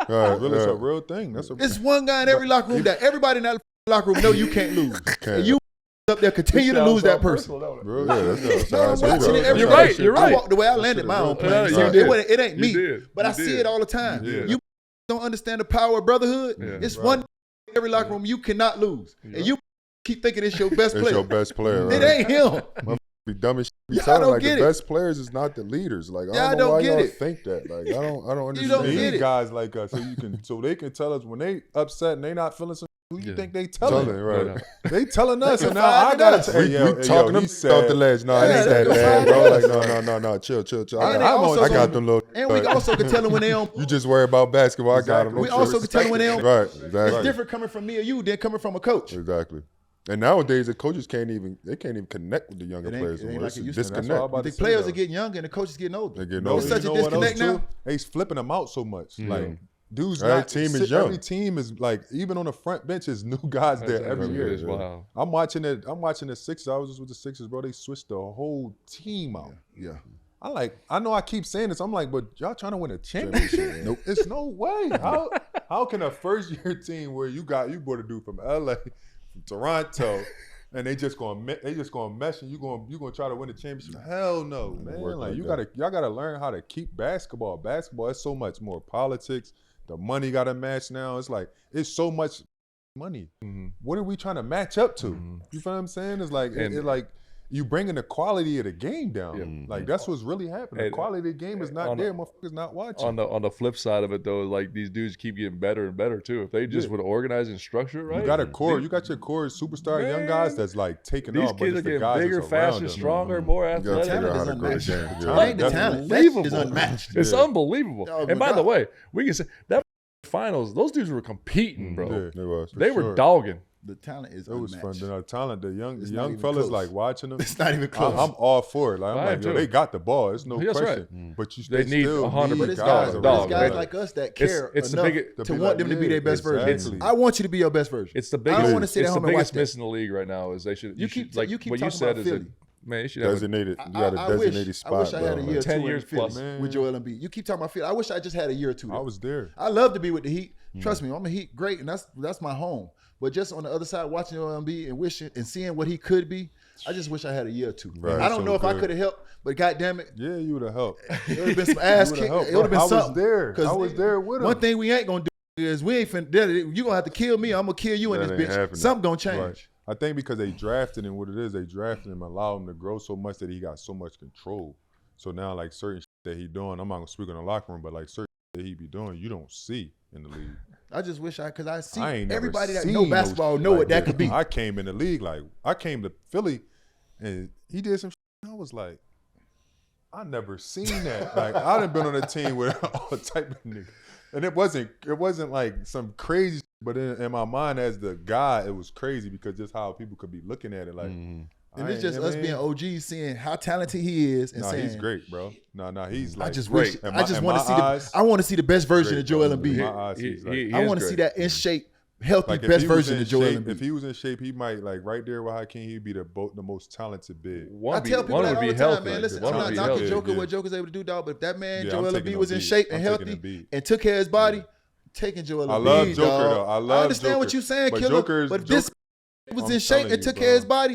It's a real thing. It's one guy in every locker room that everybody in that locker room know you can't lose. And you up there continue to lose that person. I'm watching it every You're day. right. You're right. I walked the way I landed my own plane. So it ain't me, but I see it all the time. You don't understand the power of brotherhood. It's one in every locker room you cannot lose, and you keep thinking it's your best player. It's your best player. It ain't him. Be dumb as shit. Y'all Like the best players is not the leaders. Like I don't know why y'all think that. Like I don't understand. You don't They get need it. guys like us so they can tell us when they upset and they not feeling some. Who you think they telling? Right. They telling us, and now find I gotta us. tell We talking them off the ledge. No, it ain't that bad, bro. Like no. Chill. I got them little. And we also can tell them when they don't. You just worry about basketball. I got them. We also can tell them when they don't. Right. Exactly. It's different coming from me or you than coming from a coach. Exactly. And nowadays the coaches can't even connect with the younger players. It ain't It's like it used a to. disconnect. The players are getting younger and the coaches getting older. They're getting There's older. such a disconnect now. They flipping them out so much. Like dudes, Every not team is young. Every team is like even on the front bench is new guys there every year. Wow. I'm watching the Sixers. I was just with the Sixers, bro. They switched the whole team out. Yeah. I know I keep saying this. I'm like, but y'all trying to win a championship? Nope. It's no way. How can a first year team where you brought a dude from LA, from Toronto, and they just gonna mesh and you gonna try to win the championship? Hell no, man. Like y'all gotta learn how to keep basketball. Basketball is so much more politics. The money gotta match now. It's like it's so much money. What are we trying to match up to? You feel what I'm saying? It's like it's like you bringing the quality of the game down. Like that's what's really happening. The quality of the game is not there. Motherfuckers not watching. On the flip side of it though, like these dudes keep getting better and better too. If they just would organize and structure it right. You got a core. You got your core superstar young guys that's like taking these off. These kids are getting bigger, faster, stronger, more athletic. The talent is unmatched. It's unbelievable. And by the way, we can say that finals, those dudes were competing, bro. Yeah, they were dogging. The talent is it was unmatched. fun. The talent, the young fellas close. like watching them. It's not even close. I'm all for it. Like I'm like, yo, they got the ball. It's no question. Right. But they need 100%. But it's guys like us that care it's enough to want them to be their best version. I want you to be your best version. It's the biggest. I don't want to sit at home and watch miss in the league right now is they should. You keep like talking what you said is Philly. Man, you should designated. You got a designated spot. I wish I had a year or 10 two years plus with Joel Embiid. You keep talking about Philly. I wish I just had a year or two. I was there. I love to be with the Heat. Trust me, I'm a Heat great, and that's my home. But just on the other side, watching Joel Embiid and wishing and seeing what he could be, I just wish I had a year or two. Right. I don't know if I could have helped, but goddamn it, yeah, you would have helped. It would have been some ass kick. It would have been something. I was there with him. One thing we ain't gonna do is we ain't finna. You gonna have to kill me. I'm gonna kill you in this bitch. Happening. Something gonna change. Right. I think because they drafted him, what it is, they drafted him, allow him to grow so much that he got so much control. So now, like certain shit that he doing, I'm not gonna speak in the locker room, but like certain shit that he be doing, you don't see in the league. I just wish because I see I ain't everybody that seen know basketball know like what that could be. I came in the league I came to Philly, and he did some shit, and I was like, I never seen that. Like I done been on a team with all type of niggas, and it wasn't like some crazy. But in my mind, as the guy, it was crazy because just how people could be looking at it. Like, and it's just us being OGs, seeing how talented he is, and saying he's great, bro. No, he's like I just great. wish. I just want to see I want to see the best version of Joel Embiid. I want to see that in shape, healthy, Like, if best he was version in of Joel shape, Embiid. if he was in shape, he might like right there with Hakeem. He'd be the most talented big. I tell people that all the time, man. Listen, One I'm would not be knocking healthy, Joker yeah. what Joker's able to do, dog. But if that man Yeah, Joel I'm taking Embiid was in Embiid. shape and I'm taking healthy Embiid. and took care of his body, taking Joel Embiid. I love Joker dog. though. I love I understand Joker. what you're saying, But Killer. But if this was I'm in shape telling and you, took bro. care of his body,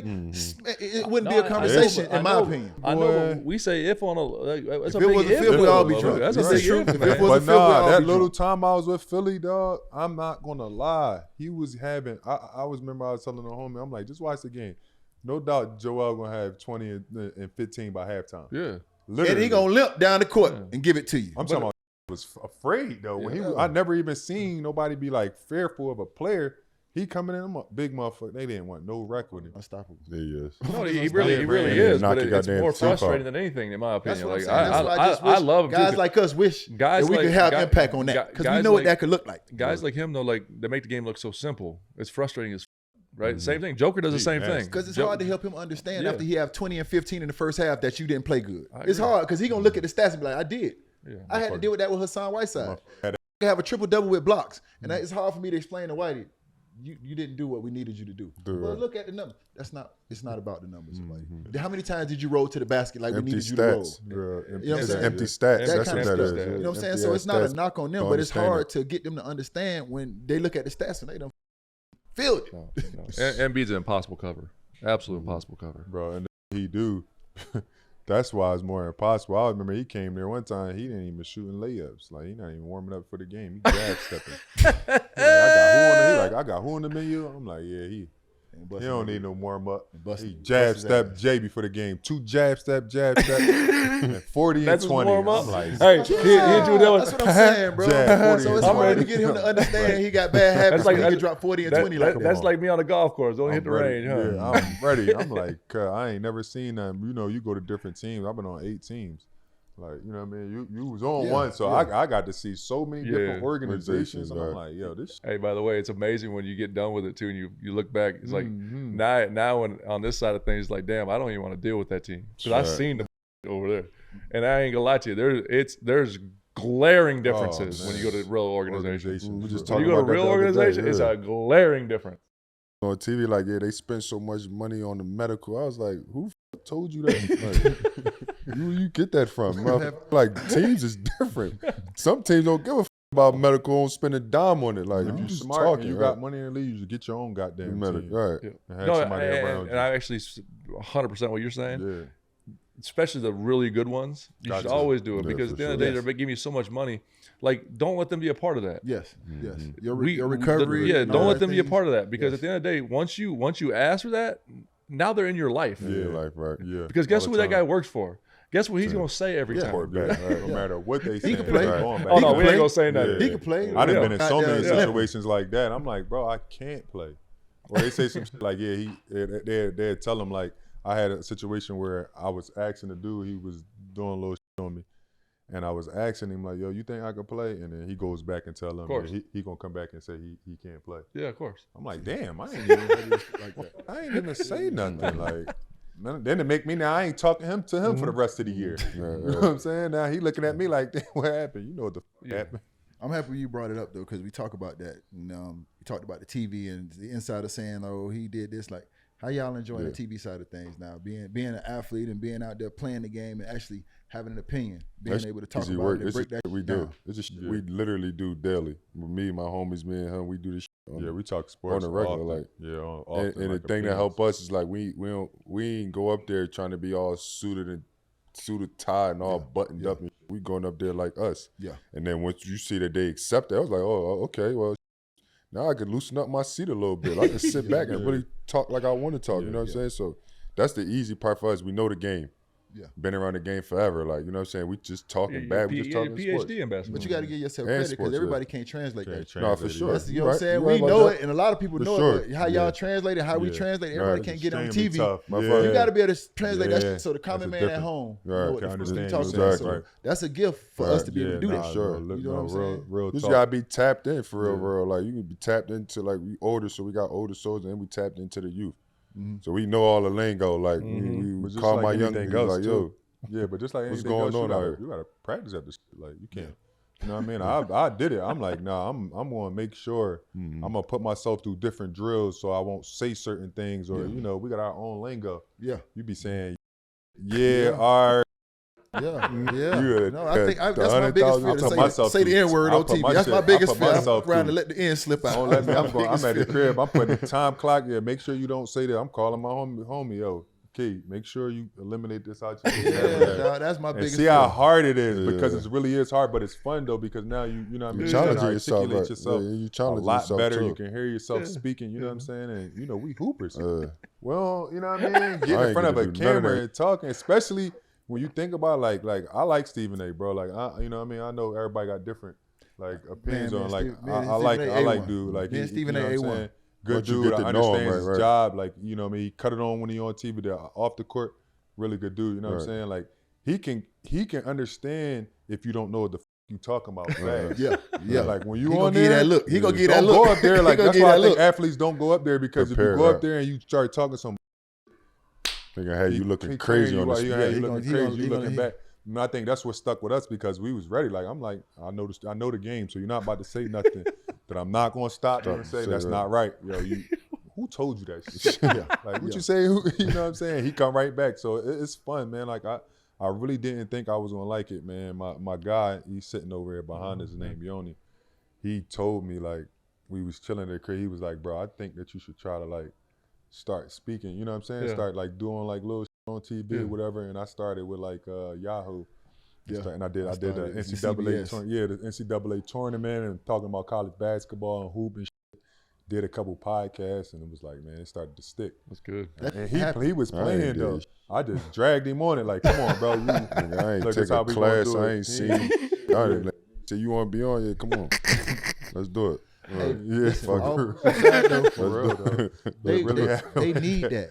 it wouldn't be a conversation, in my opinion. I know, but we say if on a. That's If a it big was a if. fifth, we'd all be though. drunk. That's a This big is true. if, If it man. was But a fifth, we'd all that be little drunk. time I was with Philly, dog, I'm not gonna lie. He was having. I was remember I was telling the homie, I'm like, just watch the game. No doubt, Joel gonna have 20 and 15 by halftime. Yeah. Literally. And he gonna limp down the court and give it to you. I'm talking about. Was afraid though. When I never even seen nobody be like fearful of a player. He coming in, big motherfucker. They didn't want no wreck with him. Unstoppable. Yeah, he is. No, he really Yeah, is. knock But your it's goddamn more teeth out. frustrating than anything, in my That's opinion. what I'm Like saying. That's why I just I wish love guys Duke. like us wish Guys that we like- could have guy- impact on that because we guys know what like- that could look like. Guys like him though, like they make the game look so simple. It's frustrating as right. Same thing. Joker does the same thing Because it's hard to help him understand Yeah. after he have 20 and 15 in the first half that you didn't play good. I It's agree. hard because he gonna look at the stats and be like, I did. Yeah. I had to deal with that with Hassan Whiteside. I have a triple double with blocks, and it's hard for me to explain to Whitey. You didn't do what we needed you to do. Well, look at the number. It's not about the numbers. Like, how many times did you roll to the basket like Empty we needed you to roll? stats. You know what I'm It's saying? empty stats. That That's kind what of that stuff. is. You know what I'm saying? Empty So ass it's not a stats. knock on them, Don't but it's understand hard to get them to understand when they look at the stats and they don't feel it. No. Embiid's an impossible cover. Absolute impossible cover. Bro, and he do. That's why it's more impossible. I remember he came there one time. He didn't even shooting layups. Like he not even warming up for the game. He jab stepping. I got who on the menu? I'm like, yeah, he don't need no warm up. He jab step Jay before the game. 2 jab step, and 40 That's and his 20. warm up. I'm like, Hey, he do that one. That's what I'm saying, bro. Jab 40 So it's and hard to 20. get him to understand he got bad habits. That's like- Like he could drop 40 and 20 like That's like me on the golf course. Don't hit the ready. range, huh? Yeah, I'm ready. I'm like, I ain't never seen that. You know, you go to different teams. I've been on 8 teams. Like, you know what I mean? You was on one, so I got to see so many different organizations. And I'm like, yo, this. Hey, by the way, it's amazing when you get done with it too, and you look back. It's like now when on this side of things, it's like, damn, I don't even want to deal with that team because I've seen the over there, and I ain't gonna lie to you. There's glaring differences when you go to real organizations. We just When talking you go to about that real the other day, organization, it's a glaring difference. on TV, like, yeah, they spend so much money on the medical. I was like, who told you that? Like, you get that from? Like, teams is different. Some teams don't give a about medical, don't spend a dime on it. Like, If you you just smart talking, and you right? got money in the league, you should get your own goddamn Medical, team. right. And have No, somebody around and you. I actually 100% what you're saying. Yeah. Especially the really good ones, you should Gotcha. always do it Yeah, because for at the end of the day, sure. they're giving you so much money. Like, don't let them be a part of that. Yes, yes. Your We- recovery. yeah, and don't all let that them be a things. part of that because Yes. at the end of the day, once you ask for that, now they're in your life. Yeah, like, right. Yeah. Because guess All who the that guy time. works for? Guess what he's gonna say every Yeah. time. Quarterback, right? No matter what they say. can play. Going back. Oh no, can we ain't play. gonna say nothing. He can play. I done Yeah. been in so many Yeah. situations like that. I'm like, bro, I can't play. Or they say some shit like, yeah, they'd tell him like, I had a situation where I was asking the dude, he was doing a little shit on me. And I was asking him like, yo, you think I can play? And then he goes back and tell him course. that he gonna come back and say he can't play. Yeah, of course. I'm like, damn, I ain't even like that. I ain't even say nothing. Like, then it make me now I ain't talking to him for the rest of the year. You know what I'm saying? Now he looking at me like, damn, what happened? You know what the f happened? I'm happy you brought it up though, because we talk about that. And, we talked about the TV and the insider saying, "Oh, he did this." Like, how y'all enjoying the TV side of things now? Being an athlete and being out there playing the game and actually having an opinion, being That's able to talk easy about work. it and It's break just that we down. do. It's just we literally do daily. Me, my homies, me and him, we do this shit on, Yeah, we talk sports on the regular. often. Like, yeah, and the thing that help us is like we ain't go up there trying to be all suited tied and all buttoned up. And we going up there like us. Yeah. And then once you see that they accept it, I was like, oh, okay, well, now I could loosen up my seat a little bit. I can sit back and really talk like I want to talk. You know what I'm saying? So that's the easy part for us. We know the game. Yeah. Been around the game forever. Like, you know what I'm saying? We just talking bad. We just talking sports. PhD in basketball. But you got to give yourself And credit because sports, everybody can't translate that. No, for sure. That's, you know what I'm saying? You We right know about it, and a lot of people For know sure. it. But how y'all translate it, how we Yeah. translate it, everybody Right. can't get on Extremely TV. tough. Yeah. You got to be able to translate that Yeah. shit so the common That's man a at different- home Right. know what Can the fuck we understand talking you. about. Exactly. So that's a gift for us to be able to do that. sure. You know what I'm saying? Real You just talk. gotta be tapped in for real. Like, you can be tapped into, like, we older, so we got older souls, and we tapped into the youth. So we know all the lingo. Like, we But just call like my young anything people else, like, too. yo, Yeah, but just like What's anything going else, on out here? you gotta practice at this shit. Like, you can't You know what I mean? I did it. I'm like, nah, I'm going to make sure I'm going to put myself through different drills so I won't say certain things or, you know, we got our own lingo. Yeah. You be saying, all right. Yeah. No, I think that's my 100,000 biggest fear I put to say the N word on TV. That's my biggest fear. I'm around to let the N slip out. Don't let me. I'm at the crib. I'm putting the time clock. Yeah, make sure you don't say that. I'm calling my homie. Yo, Key, make sure you eliminate this out your Yeah, that's my and biggest see fear. how hard it is because it really is hard, but it's fun though because now you know what I mean. You Articulate challenge yourself you a lot yourself better. too. You can hear yourself speaking. You know what I'm saying? And you know we hoopers. Well, you know what I mean. Get in front of a camera and talking, especially when you think about like I like Stephen A. Bro. Like you know what I mean. I know everybody got different like opinions on like I like dude like Stephen A. A1. Good dude. I understand his job. Like you know what I mean. He cut it on when he on TV. Off the court. Really good dude, you know what I'm saying? Like he can understand if you don't know what the you talking about fast. Yeah. Like when you He on gonna give there, that look. He gonna give that don't look. go up there. Like that's why I think athletes don't go up there because if you go up there and you start talking some, they gonna have you looking crazy on the screen. You looking crazy. You looking back. And I think that's what stuck with us because we was ready. Like I'm like I know the game, so you're not about to say nothing that I'm not gonna stop and say that's not right. Yo, who told you that shit? Like what you say? You know what I'm saying? He come right back. So it's fun, man. Like I really didn't think I was gonna like it, man. My guy, he's sitting over here behind us, his name Yoni. He told me like we was chilling at crib. He was like, bro, I think that you should try to like start speaking. You know what I'm saying? Start like doing like little shit on TV or whatever. And I started with like Yahoo. And I did the NCAA the NCAA tournament and talking about college basketball and hoop and shit. Did a couple podcasts and it was like, man, it started to stick. That's good. And he was playing though. I just dragged him on it like, come on, bro. I ain't take a class. I ain't seen. So you want to be on? Yeah, come on. Let's do it. Hey, they need that.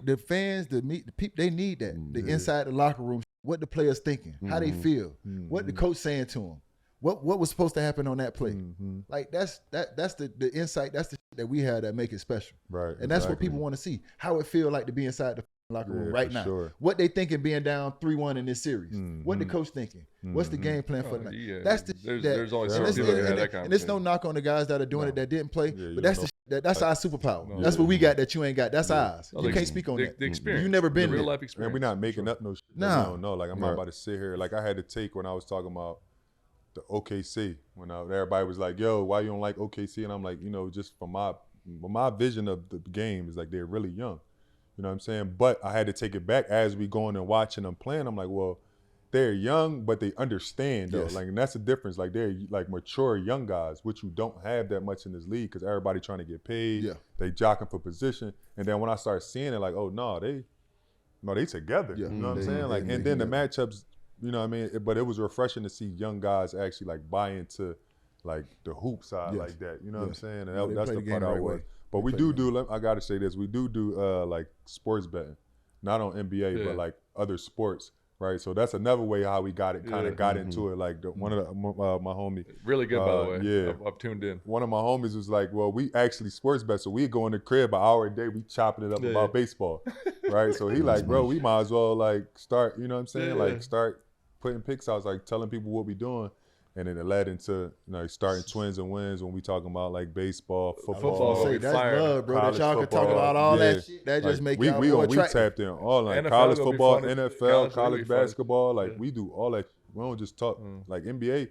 The fans, the people, they need that. The inside the locker room, what the players thinking, how they feel, what the coach saying to them, what was supposed to happen on that play. Like that's the insight. That's the shit that we have that make it special. Right. And that's what people want to see. How it feel like to be inside the locker room right now. Sure. What they thinking being down 3-1 in this series. What the coach thinking. What's the game plan for the night. Yeah. That's the there's only certain people that have that conversation. And it's no knock on the guys that are doing it that didn't play, but that's that's our superpower. That's what we got that you ain't got. That's ours. You can't speak on that. The experience. You never been the real there. life experience. Man, we're not making up no shit. Nah. No. Like I'm not about to sit here. Like I had to take when I was talking about the OKC when everybody was like, "Yo, why you don't like OKC?" And I'm like, you know, just from my vision of the game is like they're really young. You know what I'm saying? But I had to take it back as we going and watching them playing. I'm like, well, they're young, but they understand though. Like, and that's the difference. Like they're like mature young guys, which you don't have that much in this league because everybody trying to get paid. Yeah. They jockeying for position. And then when I start seeing it, like, oh no, they together. Yeah. You know what I'm saying? Like, and then the matchups, you know what I mean? But it was refreshing to see young guys actually like buy into like the hoop side like that. You know what I'm saying? And that's the part I was. But we do, I got to say this, we do like sports betting, not on NBA, but like other sports, right? So that's another way how we got it, kind of got into it. Like one of my homie. Really good, by the way. Yeah. I've tuned in. One of my homies was like, well, we actually sports bet, so we go in the crib an hour a day, we chopping it up about baseball, right? So he like, bro, we might as well like start, you know what I'm saying? Like start putting picks out, like telling people what we doing. And then it led into starting Twins and Wins when we talking about like baseball, football. That's love, bro. That y'all can talk about all that shit. That just make y'all more attractive. We tapped in all like college football, NFL, college basketball. Like we do all that. We don't just talk like NBA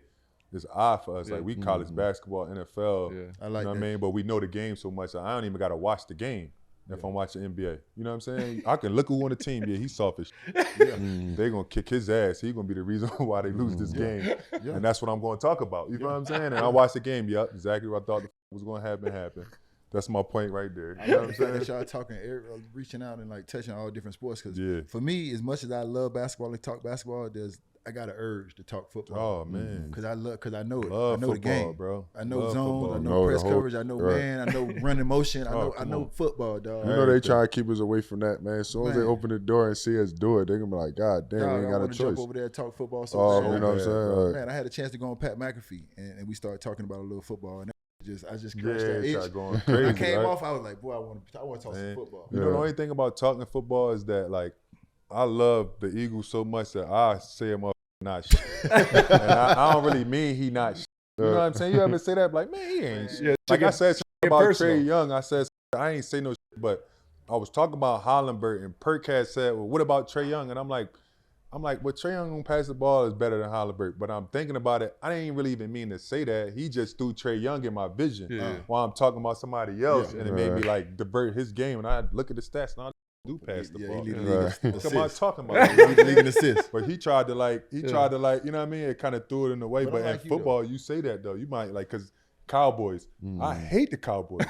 is odd for us. Like we college basketball, NFL. I like that. I mean, but we know the game so much. I don't even got to watch the game. If I'm watching NBA, you know what I'm saying? I can look who on the team. Yeah, he's selfish. They're going to kick his ass. He's going to be the reason why they lose this game. And that's what I'm going to talk about. You know what I'm saying? And I watched the game. Yep, exactly what I thought was going to happen. That's my point right there. You know what I'm saying? That y'all talking, reaching out and like touching all different sports. Because for me, as much as I love basketball and talk basketball, I got an urge to talk football. Oh man, because I know it. Love I know football, the game, bro. I know love zones. Football. I know press coverage. I know man. I know running motion. I know football, dog. You know they try to keep us away from that, man. As soon as they open the door and see us do it, they're gonna be like, God damn, we ain't got a choice. Jump over there and talk football. So you know what I'm saying? Man, I had a chance to go on Pat McAfee, and we started talking about a little football, and I just crushed that itch. Going crazy, I came off. I was like, boy, I want to talk some football. You know, the only thing about talking football is that like I love the Eagles so much that I say them not shit. And I don't really mean he not shit. You know what I'm saying? You ever say that? Like, man, he ain't shit. Yeah, Like I said about personal. Trae Young, I said, I ain't say no shit, but I was talking about Hollenberg, and Perk had said, well, what about Trae Young? And I'm like, well, Trae Young gonna pass the ball is better than Hollenberg. But I'm thinking about it, I didn't really even mean to say that. He just threw Trae Young in my vision while I'm talking about somebody else, and it made me like divert his game. And I look at the stats, and I do pass the ball. What am I talking about? League and assist. But he tried to like, you know what I mean? It kind of threw it in the way. But in like football, you say that though. You might like, because Cowboys, I hate the Cowboys.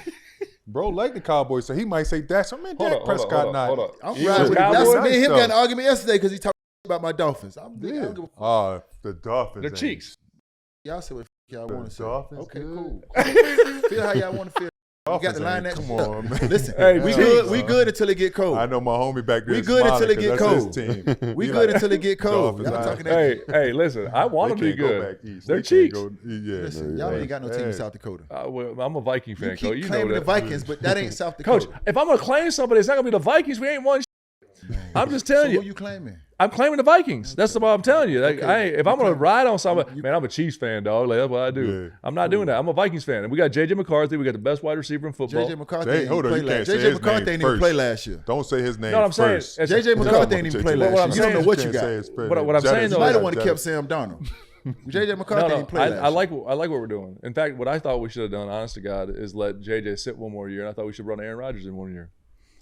Bro, like the Cowboys, so he might say that. So man, Dak Prescott not. I'm riding with him. That's me and him got an argument yesterday because he talked about my Dolphins. The Dolphins. Their cheeks. Y'all say what y'all want to say. Dolphins. Okay, Good. cool. Feel how y'all want to feel. You got to line that. Come on, man. Listen, Hey, we good until it get cold. I know my homie back there. We good until it get cold. Team. We good until it get cold. Dolphins, Y'all talking that. Hey, listen, I want them to be They can't go good. back east. Their They cheeks. can't go- Listen, y'all ain't got no team in South Dakota. Well, I'm a Viking fan, You Coach. keep You know claiming that. the Vikings, but that ain't South Dakota. Coach, if I'm going to claim somebody, it's not going to be the Vikings. We ain't won shit. I'm just telling So you. who you claiming? I'm claiming the Vikings. That's what I'm telling you. Like, if I'm going to ride on somebody, man, I'm a Chiefs fan, dog. Like, that's what I do. Yeah. I'm not doing that. I'm a Vikings fan. And we got J.J. McCarthy. We got the best wide receiver in football. J.J. McCarthy Hey, ain't hold even on, play you can't last. say J.J. his McCarthy name ain't even first. play last year. Don't say his name No, I'm saying. first. J.J. McCarthy ain't even play last What I'm year. You don't know saying- what You you can't got. say his first What name. I'm saying, Jettis, though, You might is- have want to kept Sam Darnold. J.J. McCarthy No, ain't play last I like year. what we're doing. In fact, what I thought we should have done, honest to God, is let J.J. sit one more year, and I thought we should run Aaron Rodgers in 1 year.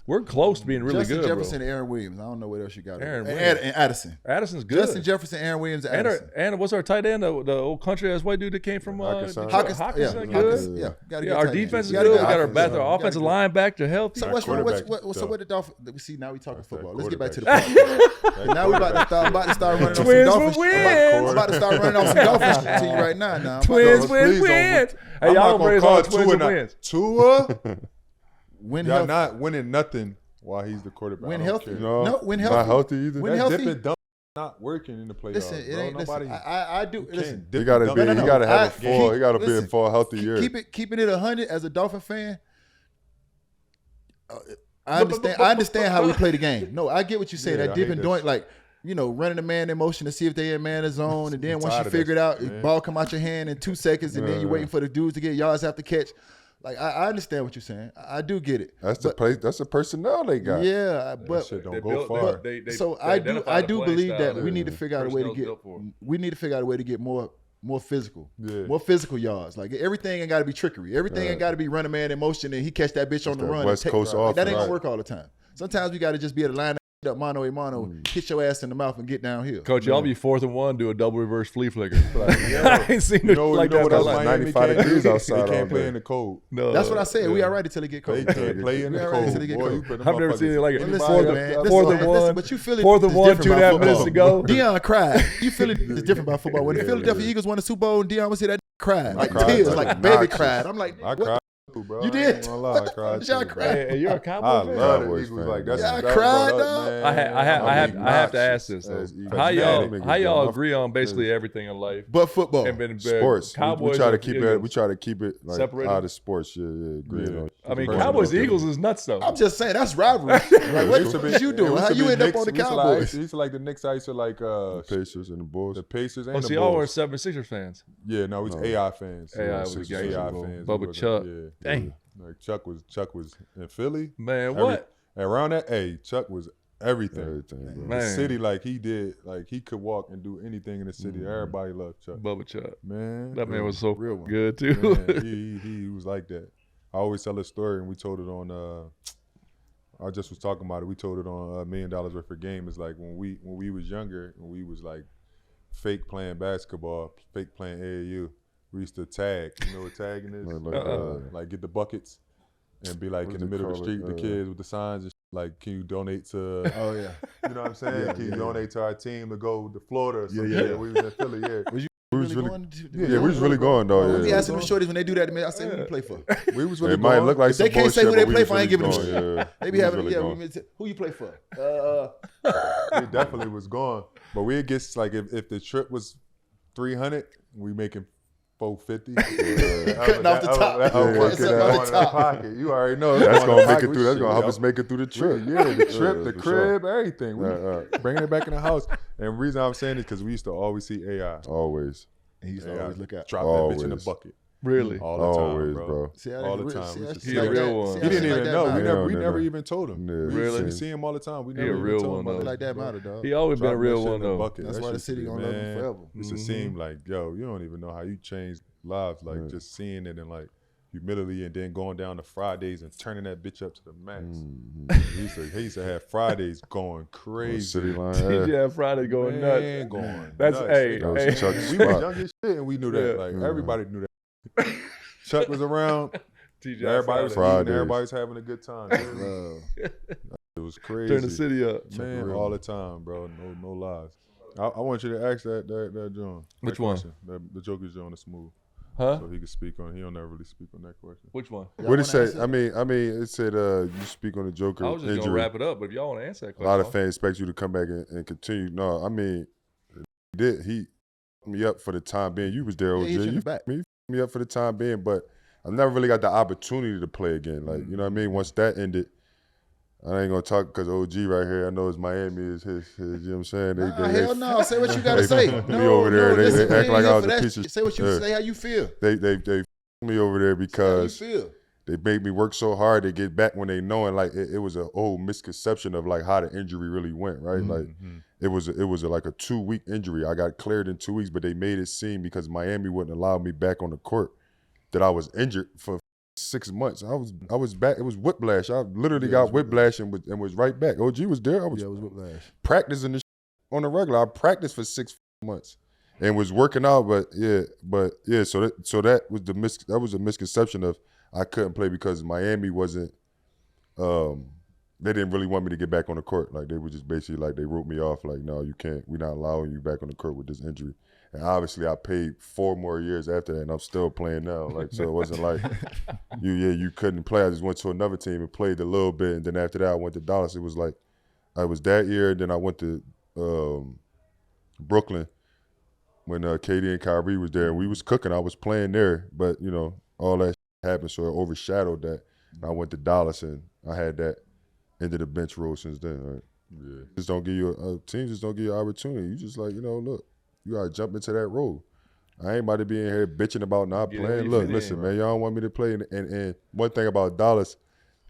We're close to being really Justin good, Jefferson bro. and Aaron Williams. I don't know what else you got. Aaron and Williams. Addison. Addison's good. Justin Jefferson, Aaron Williams, and Addison. And what's our tight end, the old country ass white dude that came from Hawkinson. Detroit? Hawkinson, good. yeah. Gotta Yeah, get our tight defense ends. is You gotta good. We get got our offensive. offensive line back to healthy. So what's wrong? quarterback, What the Dolphins? We see now we talking football. Let's get back to the quarterback. podcast. Now we about to start running off some Twins Dolphins. will win. I'm about to start running off some Dolphins to you right now. Now Twins please win. don't- Hey, I'm y'all not don't gonna praise call all Twins Tua and not. wins. Tua, win y'all healthy. not winning nothing while he's the quarterback. Win I don't healthy. care. No, win healthy. Not healthy either. Win That healthy. dip and dump not working in the playoffs. Listen, it bro. ain't. Nobody. Listen, I do. can't Listen, dip He got and to dump. be. He got to have a full. keep- He got to be listen, for a healthy year. keeping it 100 as a Dolphin fan. I understand how we play the game. No, I get what you're saying. Yeah, that I dip hate and that doink, shit. like, running the man in motion to see if they in man of zone, and then once you tired of figure it that out, shit, the man. ball come out your hand in 2 seconds, and then you're waiting for the dudes to get yards after catch. Like, I understand what you're saying. I do get it. That's the place. That's the personnel they got. Yeah, That but shit don't They go built- far. they- so they I identified do the playing believe style that we need to figure out a way to personnel's get. built for. We need to figure out a way to get more physical, Yeah. more physical yards. Like, everything ain't got to be trickery. Everything ain't got to be run a man in motion and he catch that bitch on the that run. West and Coast like, that ain't offense. gonna work all the time. Sometimes we got to just be able to line up mano a mano, hit your ass in the mouth and get downhill. Coach, y'all be 4th and 1, do a double reverse flea flicker. I ain't seen it like you know that. what in else my life. Miami 95 can't degrees do? outside They all can't play day. in the cold. No, That's what I said. We all right until it get They cold. can't play in the We all right until cold. it get Boy, cold. you better I've never seen it like it. Anybody Fourth up- and- up- fourth and up- one. But you feel it. 4th and is 1, different 2.5 about minutes to football. go. Deion cried. You feel it is different about football. When the Philadelphia Eagles won the Super Bowl and Deion was here, that cried. Like cried tears, like like baby obnoxious. cried. I'm like, I what? cried too, bro. You I ain't did? gonna lie, What I the fuck cried did y'all too. cry? Hey, you're a I Cowboy love fan. the Cowboys Eagles. fan. Like that's Yeah, I that cried, brought up, dog. man. I have to ask this though. As Eagles How y'all fans, how y'all niggas, agree on basically everything in life? But football. And been Sports. Cowboys We try to or keep Eagles? it. We try to keep it like Separated? out of sports. Yeah, agreeing on. I mean, Personal Cowboys opinion. Eagles is nuts though. I'm just saying that's rivalry. Like, what did you do? How you end up on the Cowboys? He used to like the Knicks. I used to like The Pacers and the Bulls. the Pacers and Oh, the see, y'all were Bulls. 76ers fans. Yeah, no, it's AI fans. AI was Sixers, the gangster. AI fans. Bubba We wasn't- Chuck. Yeah. Dang. Like Chuck was in Philly. Man, what? Around that, Chuck was everything. Everything, bro. Man. The city, like he did, like he could walk and do anything in the city. Everybody loved Chuck. Bubba Chuck. Man, That man was so Real one. good too. man, he was like that. I always tell a story, and we told it on. I just was talking about it. We told it on $1 Million Worth of Game. It's like when we was younger, when we was like fake playing basketball, fake playing AAU. We used to tag. You know what tagging is? Like get the buckets and be like What in the do they middle of the call it? street with the kids with the signs and like, can you donate to? Oh yeah. You know what I'm saying? Can you donate to our team to go to Florida or something? Yeah. We was in Philly. Yeah. We was really, going to- yeah, we was really going though. We be Yeah, asking them shorties when they do that to me. I say, who you play for? We was really it might going. look like If they some can't say bullshit, who they but we play was for, I ain't really giving them going, yeah. They be We was having, really going. who you play for? We definitely was gone. But we get like if the trip was 300, we making 450. Cutting off the top. That's Yeah, going cutting in off the the pocket. You already know. That's gonna make pocket. it through. That's gonna help Shit, us make it through the trip. Yeah, the trip, the for sure. crib, everything. We Right. bringing it back in the house. And the reason I'm saying is because we used to always see AI. Always. And he used to always look out. Drop that bitch in the Always. bucket. Really? All the time, Always, bro. bro. See how All that the real- time. see We how just shit He a like real that- one. see He how didn't shit like even that know. matter. We No, never no. even told him. Yeah, Really? We see him all the time. We He a never even real told one, him. though. about Like that bro. matter, dog. He always been a Drop that real shit one in the though. bucket. That's That why the shit city be- gonna love him man, forever. Used to seem like, yo, you don't even know how you changed lives. Like just seeing it and like humility, and then going down to Fridays and turning that bitch up to the max. He used to have Fridays going crazy. City line. TJ Friday going Man, nuts. going That's nuts. hey, That was hey. Chuck's We was spot. young as shit and we knew that. Yeah. Like everybody knew that. Chuck was around. TJ Everybody was Friday. eating. Fridays. Everybody was having a good time. It was crazy. Turn the city up. Man, all the time, bro. No lies. I want you to ask that John. Which that one? question. The Jokic John is smooth. Huh? So he could speak on it. He don't ever really speak on that question. Which one? What it say? answer? I mean, it said you speak on the Joker I was just injury. gonna wrap it up, but if y'all want to answer that A question, lot of fans expect you to come back and continue. No, I mean, he fucked me up for the time being. You was there, Yeah, OJ. he hit you in You the back. fucked me up for the time being, but I never really got the opportunity to play again. Like, you know what I mean? Once that ended, I ain't gonna talk because OG right here. I know it's Miami is his you know what I'm saying? Hell no. Say what you gotta say. me over there, they listen, act we like ain't I was here a for piece that. of Say what you yeah. say. How you feel? They fucked me over there How you because feel? they made me work so hard to get back when they knowing like it was a whole misconception of like how the injury really went, right? Like it was like a 2-week injury. I got cleared in 2 weeks, but they made it seem because Miami wouldn't allow me back on the court that I was injured for 6 months. I was back. It was whiplash. I literally got whiplash and was right back. OG was there. I was Yeah, it was whiplash. practicing this on the regular. I practiced for 6 months and was working out, but yeah. So that was a misconception of I couldn't play because Miami wasn't. They didn't really want me to get back on the court. Like they were just basically like they wrote me off. Like no, you can't. We're not allowing you back on the court with this injury. And obviously, I paid 4 more years after that, and I'm still playing now. Like so, it wasn't like you couldn't play. I just went to another team and played a little bit, and then after that, I went to Dallas. It was like I was that year, and then I went to Brooklyn when KD and Kyrie was there. We was cooking. I was playing there, but you know all that happened, so it overshadowed that. And I went to Dallas, and I had that end of the bench role since then. Right? Yeah, just don't give you teams just don't give you an opportunity. You just like look. You gotta jump into that role. I ain't about to be in here bitching about not playing. Look, listen, man, y'all don't want me to play. And one thing about Dallas,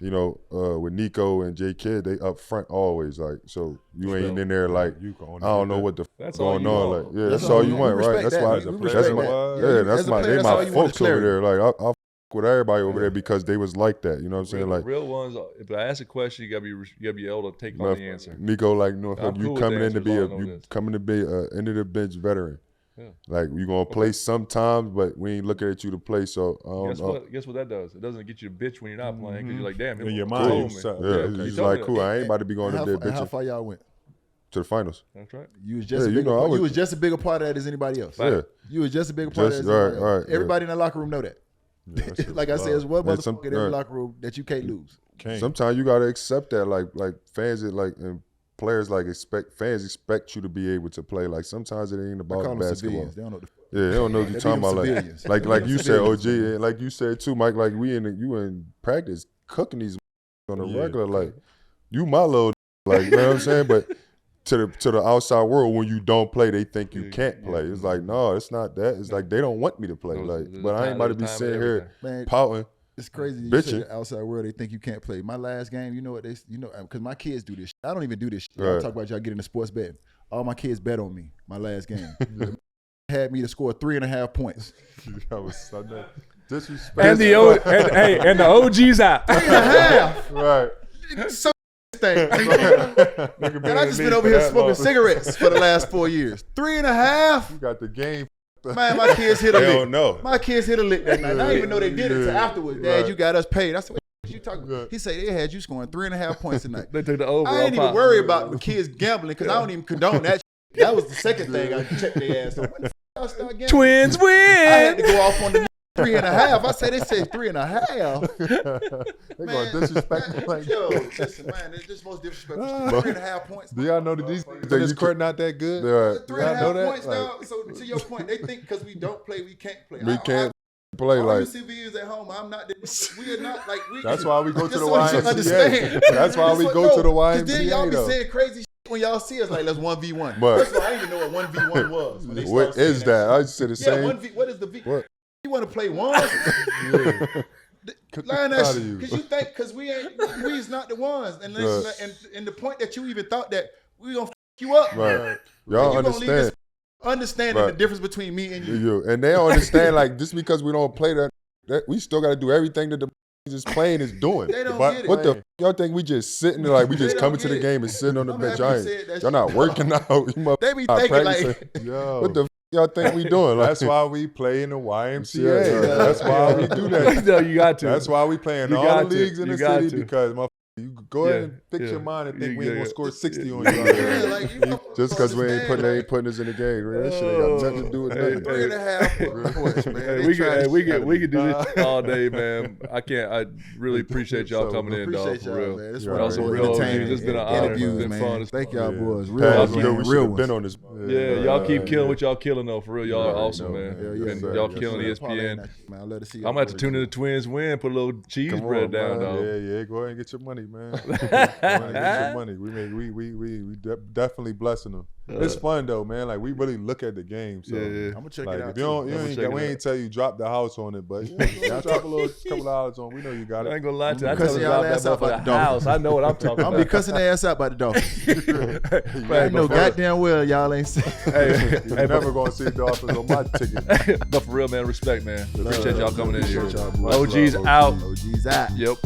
with Nico and J Kidd, they up front always. Like, so you ain't in there like I don't know what the That's going all you on. want. Like, yeah, that's all you want, right? That's why. That's my they my folks over there. Like, I fuck with everybody over there because they was like that. You know what I'm saying? Like real ones. If I ask a question, you gotta be able to take on the answer. Nico, like, I'm you cool coming with in to be answers, all I know is. coming to be end of the bench veteran. Yeah. Like you gonna play sometimes, but we ain't looking at you to play. So Guess what that does? It doesn't get you to bitch when you're not playing because you're like, damn, In your told mind, me. yeah, he's like, cool. I ain't about to be going up there How bitching far y'all went? to the finals. That's right. You was just Yeah, a you bigger know, I part. was- You was just a bigger part of that as anybody else. Yeah, You was just a bigger part of Just- that as anybody right, else. right, Everybody in the locker room know that. Yeah, that shit Like I was said, it's one And some- motherfucker in every right. locker room that you can't lose. Can't. sometimes you gotta accept that. Like fans, and players fans expect you to be able to play. Like sometimes it ain't I call about them basketball. civilians. They don't know the Yeah, they don't know what They you're be talking them about. civilians. Like They be you them said, civilians, OG, man. and like you said too, Mike. Like you in practice cooking these on a regular. Like you my little like you know what I'm saying. But to the outside world, when you don't play, they think you can't play. It's like no, it's not that. It's like they don't want me to play. Like, but I ain't about to be sitting here Man, pouting. it's crazy. You Bitching. say the outside world, they think you can't play. My last game, you know what because my kids do this shit. I don't even do this shit. Right. I talk about y'all getting the sports betting. All my kids bet on me. My last game had me to score 3.5 points. That was Sunday. Disrespect. And the OG's out. 3.5. Right. So thing. And I just been over here smoking cigarettes for the last 4 years. 3.5. You got the game. Man, my kids hit a They lick. don't know. My kids hit a lick that night. I didn't even know they did it until afterwards. Dad, Right. you got us paid. I said, what you talking about? He said they had you scoring 3.5 points tonight. They took the over. I ain't even worry about the kids gambling because I don't even condone that. That was the second thing I checked their ass on. When the y'all start gambling? Twins I had to win. go off on the 3.5. I said they said 3.5. They're going to disrespect you like Yo, that. listen, man, it's just most disrespectful. 3.5 points. Do y'all know that these you this could- court not that good? Right. Three and a Y'all know half that? points, Like- dog. So to your point, they think because we don't play, we can't play. We can't play All like. you civilians at home, I'm not. We are not like we. That's why we go to Just the so you YMCA. understand. That's why we Just go to the Because then y'all YMCA be though. saying crazy shit when y'all see us like let's 1v1. But- First of all, I didn't even know what 1v1 was. When they What started saying is that? I said the Yeah, same. what is the V? What? You want to play ones? Line that Proud of shit. you. Because you think, because we's not the ones. And, and the point that you even thought that we going to you up. Right. And Y'all you gonna leave this understand. understanding the Right. difference between me and you. You. And they don't understand, like, just because we don't play that we still got to do everything that the is playing is doing. They don't But- get it. What the y'all think we just sitting there like we just They coming don't to the get it. game and sitting on the I'm bench? happy you Y'all, said that y'all not shit. working out. You must They be not thinking practicing. like, Yo, What the y'all think we doing? Like, that's why we play in the YMCA. Yeah. That's why we do that. No, you got to. That's why we play in You all got the to. leagues in You the got city to. because you go ahead and fix Yeah. your mind and think we ain't Yeah. gonna score 60 on yeah, you. like you just because we ain't putting us in the game, man. That shit ain't got nothing to do with Hey, nothing. 3.5 points, man. Hey, They we trying can do Nah. this all day, man. I really appreciate y'all So, coming in, dog. Appreciate For y'all, real. man. This Yeah, was y'all some right. real entertaining. OGs. It's been an honor. Interviews, It's been man. fun. Thank y'all, Yeah. boys. Paz, Real you ones, know, man. we should Real have been ones. on this. Yeah, y'all keep yeah. killing what y'all killing though. For real, y'all are Yeah, awesome, no, man. man. Yeah, And yeah, y'all yes, killing sir. ESPN. Man, I love to see I'm y'all. gonna have to tune in the Twins win. Put a little cheese Come bread on, down, man. dog. Yeah, go ahead and get your money, man. Go ahead and get your money. We definitely blessing them. It's fun though, man. Like we really look at the game. So Yeah, yeah. I'm gonna check like it out. if you don't, you I'm gonna ain't check got, we it ain't tell you drop the house on it, but y'all drop a little couple of dollars on. We know you got I it. ain't gonna lie to you. I cussing tell y'all that ass out about motherfucker the house. I know what I'm talking I'm about. be cussing their ass out about the Dolphins. Hey, I know but goddamn well y'all ain't saying. Hey, You're never gonna see Dolphins on my ticket. but for real, man, respect, man. Appreciate y'all coming in here. Appreciate y'all, boys. OG's Love, out. OG's out. Yep.